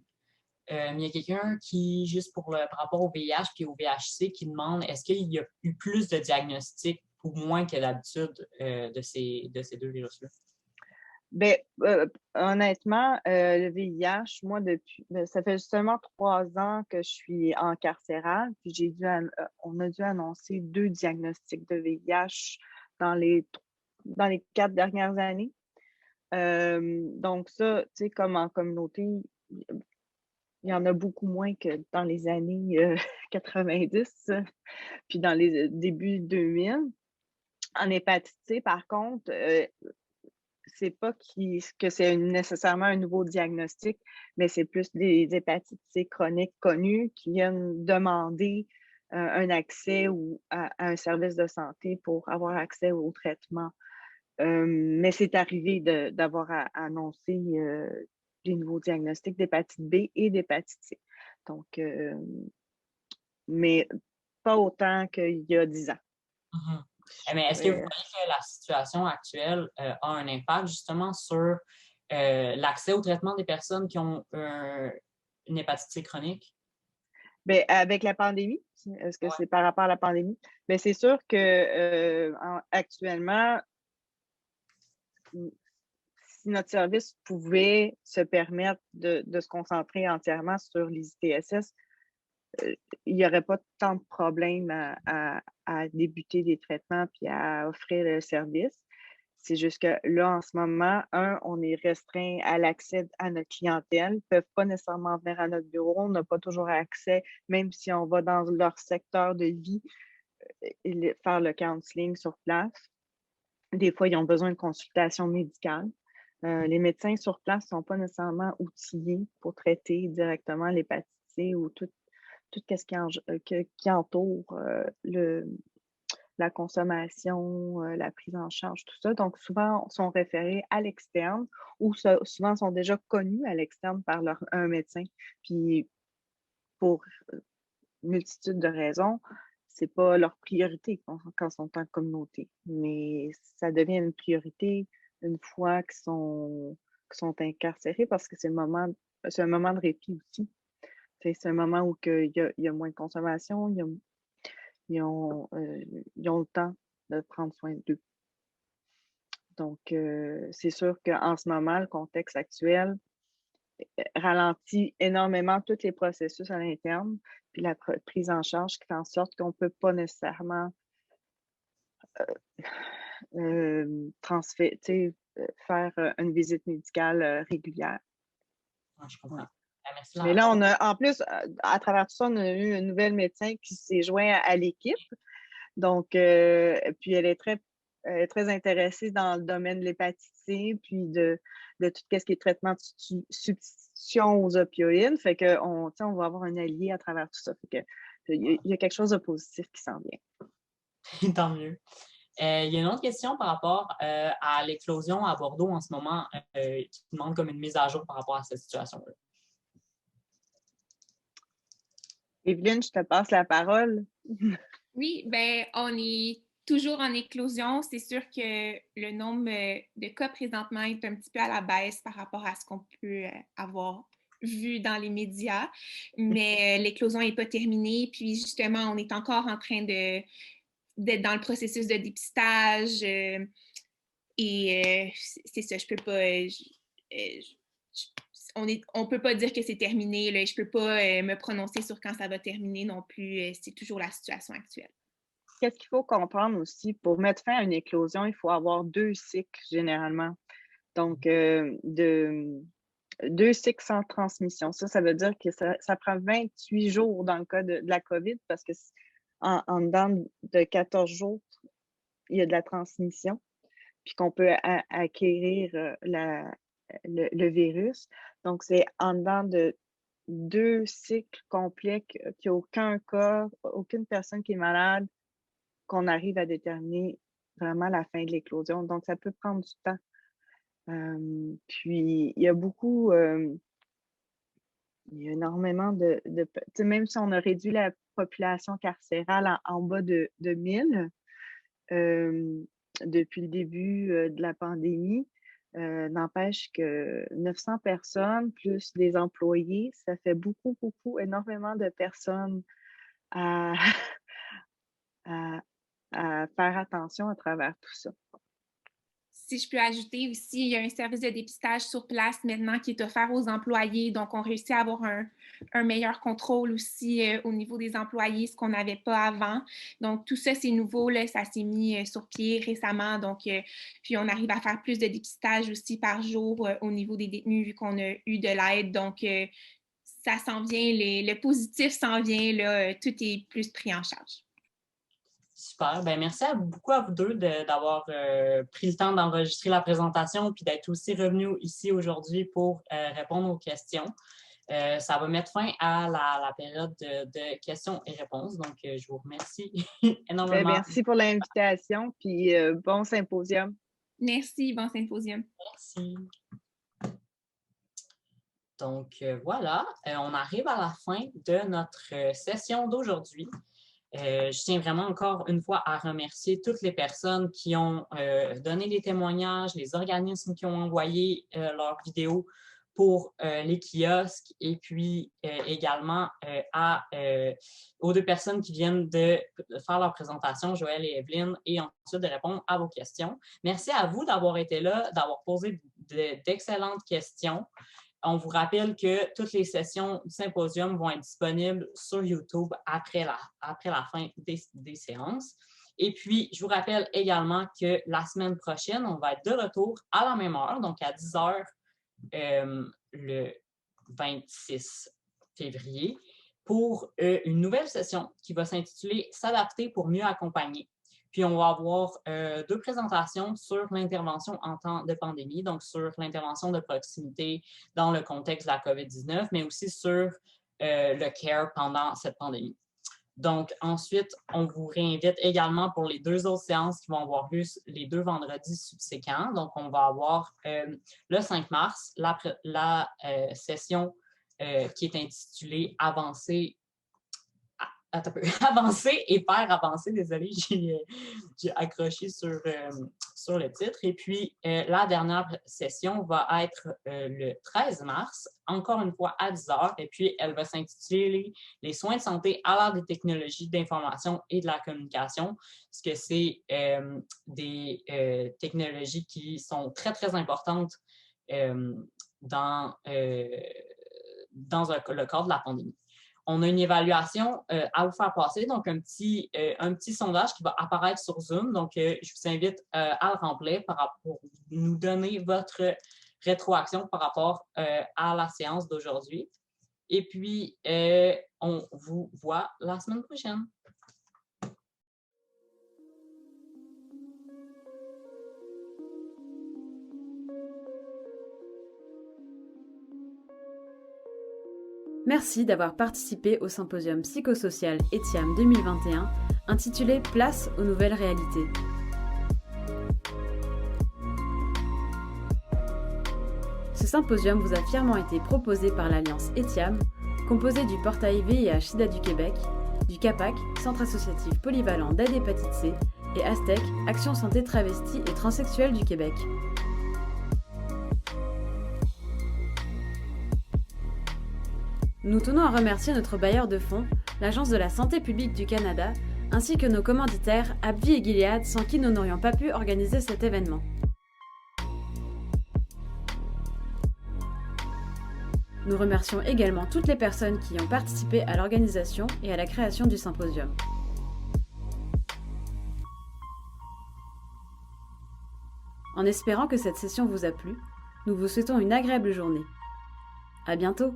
Il y a quelqu'un qui, juste par rapport au VIH et au VHC, qui demande est-ce qu'il y a eu plus de diagnostics ou moins que d'habitude de ces deux virus-là? Ben, honnêtement, le VIH, moi, ça fait seulement 3 ans que je suis en carcérale, puis on a dû annoncer 2 diagnostics de VIH dans les 4 dernières années. Donc ça, tu sais, comme en communauté, il y en a beaucoup moins que dans les années 90, puis dans les débuts 2000. En hépatite C, par contre, c'est pas que c'est nécessairement un nouveau diagnostic, mais c'est plus des hépatites C chroniques connues qui viennent demander un accès ou à un service de santé pour avoir accès au traitement. Mais c'est arrivé d'avoir annoncé des nouveaux diagnostics d'hépatite B et d'hépatite C. Donc, mais pas autant qu'il y a 10 ans. Mm-hmm. Mais est-ce que vous voyez que la situation actuelle a un impact justement sur l'accès au traitement des personnes qui ont une hépatite C chronique? Bien, avec la pandémie, est-ce que c'est par rapport à la pandémie? Bien, c'est sûr que actuellement, si notre service pouvait se permettre de se concentrer entièrement sur les ITSS, il n'y aurait pas tant de problèmes à débuter des traitements puis à offrir le service. C'est juste que là, en ce moment, on est restreint à l'accès à notre clientèle. Ils ne peuvent pas nécessairement venir à notre bureau. On n'a pas toujours accès, même si on va dans leur secteur de vie, faire le counseling sur place. Des fois, ils ont besoin de consultation médicale. Les médecins sur place ne sont pas nécessairement outillés pour traiter directement l'hépatite C ou tout ce qui entoure la consommation, la prise en charge, tout ça. Donc, souvent, sont référés à l'externe ou souvent sont déjà connus à l'externe par un médecin. Puis, pour multitude de raisons, c'est pas leur priorité quand ils sont en communauté. Mais ça devient une priorité une fois qu'ils sont incarcérés parce que c'est un moment de répit aussi. C'est un moment où il y a moins de consommation, ils ont le temps de prendre soin d'eux. Donc, c'est sûr qu'en ce moment, le contexte actuel ralentit énormément tous les processus à l'interne, puis la prise en charge qui fait en sorte qu'on ne peut pas nécessairement faire une visite médicale régulière. Je comprends. Merci, mais là, en plus, à travers tout ça, on a eu une nouvelle médecin qui s'est joint à l'équipe. Donc, puis elle est très très intéressée dans le domaine de l'hépatite C, puis de tout ce qui est traitement de substitution aux opioïdes. Fait qu'on on va avoir un allié à travers tout ça. Fait que, il y a quelque chose de positif qui s'en vient. Tant mieux. Il y a une autre question par rapport à l'éclosion à Bordeaux en ce moment qui demande comme une mise à jour par rapport à cette situation-là. Evelyne, je te passe la parole. Oui, ben on est toujours en éclosion. C'est sûr que le nombre de cas présentement est un petit peu à la baisse par rapport à ce qu'on peut avoir vu dans les médias, mais l'éclosion n'est pas terminée. Puis justement, on est encore en train d'être dans le processus de dépistage et c'est ça, je peux pas... on peut pas dire que c'est terminé. Là, je peux pas me prononcer sur quand ça va terminer non plus. C'est toujours la situation actuelle. Qu'est-ce qu'il faut comprendre aussi? Pour mettre fin à une éclosion, il faut avoir 2 cycles généralement. Donc, 2 cycles sans transmission. Ça veut dire que ça prend 28 jours dans le cas de la COVID parce que en dedans de 14 jours, il y a de la transmission, puis qu'on peut acquérir le virus. Donc, c'est en dedans de 2 cycles complets qu'il n'y a aucun cas, aucune personne qui est malade, qu'on arrive à déterminer vraiment la fin de l'éclosion. Donc, ça peut prendre du temps. Puis, il y a beaucoup, il y a énormément de même si on a réduit la population carcérale en bas de 1000 depuis le début de la pandémie, n'empêche que 900 personnes plus des employés, ça fait beaucoup, énormément de personnes à faire attention à travers tout ça. Si je peux ajouter aussi, il y a un service de dépistage sur place maintenant qui est offert aux employés. Donc, on réussit à avoir un meilleur contrôle aussi au niveau des employés, ce qu'on n'avait pas avant. Donc, tout ça, c'est nouveau. Là, ça s'est mis sur pied récemment. Donc, puis on arrive à faire plus de dépistage aussi par jour au niveau des détenus vu qu'on a eu de l'aide. Donc, ça s'en vient, le positif s'en vient. Là, tout est plus pris en charge. Super. Ben, merci beaucoup à vous deux d'avoir pris le temps d'enregistrer la présentation puis d'être aussi revenus ici aujourd'hui pour répondre aux questions. Ça va mettre fin à la période de questions et réponses. Donc, je vous remercie énormément. Merci pour l'invitation puis bon symposium. Merci, bon symposium. Merci. Donc, voilà, on arrive à la fin de notre session d'aujourd'hui. Je tiens vraiment encore une fois à remercier toutes les personnes qui ont donné des témoignages, les organismes qui ont envoyé leurs vidéos pour les kiosques et puis également aux 2 personnes qui viennent de faire leur présentation, Joël et Evelyne, et ensuite de répondre à vos questions. Merci à vous d'avoir été là, d'avoir posé d'excellentes questions. On vous rappelle que toutes les sessions du symposium vont être disponibles sur YouTube après la fin des séances. Et puis, je vous rappelle également que la semaine prochaine, on va être de retour à la même heure, donc à 10 h le 26 février, pour une nouvelle session qui va s'intituler « S'adapter pour mieux accompagner ». Puis, on va avoir 2 présentations sur l'intervention en temps de pandémie, donc sur l'intervention de proximité dans le contexte de la COVID-19, mais aussi sur le CARE pendant cette pandémie. Donc, ensuite, on vous réinvite également pour les 2 autres séances qui vont avoir lieu les 2 vendredis subséquents. Donc, on va avoir le 5 mars, la session qui est intitulée « Avancer ». Avancer et faire avancer, désolé, j'ai accroché sur le titre. Et puis, la dernière session va être le 13 mars, encore une fois à 10 h, et puis elle va s'intituler « Les soins de santé à l'ère des technologies d'information et de la communication », parce que c'est des technologies qui sont très, très importantes dans le cadre de la pandémie. On a une évaluation à vous faire passer, donc un petit sondage qui va apparaître sur Zoom. Donc, je vous invite à le remplir pour nous donner votre rétroaction par rapport à la séance d'aujourd'hui. Et puis, on vous voit la semaine prochaine. Merci d'avoir participé au symposium psychosocial ETIAM 2021 intitulé Place aux nouvelles réalités. Ce symposium vous a fièrement été proposé par l'Alliance ETIAM, composée du portail VIH-Sida du Québec, du CAPAC, Centre associatif polyvalent d'aide hépatite C, et ASTEC, Action santé travestie et transsexuelle du Québec. Nous tenons à remercier notre bailleur de fonds, l'Agence de la santé publique du Canada, ainsi que nos commanditaires AbbVie et Gilead, sans qui nous n'aurions pas pu organiser cet événement. Nous remercions également toutes les personnes qui ont participé à l'organisation et à la création du symposium. En espérant que cette session vous a plu, nous vous souhaitons une agréable journée. À bientôt!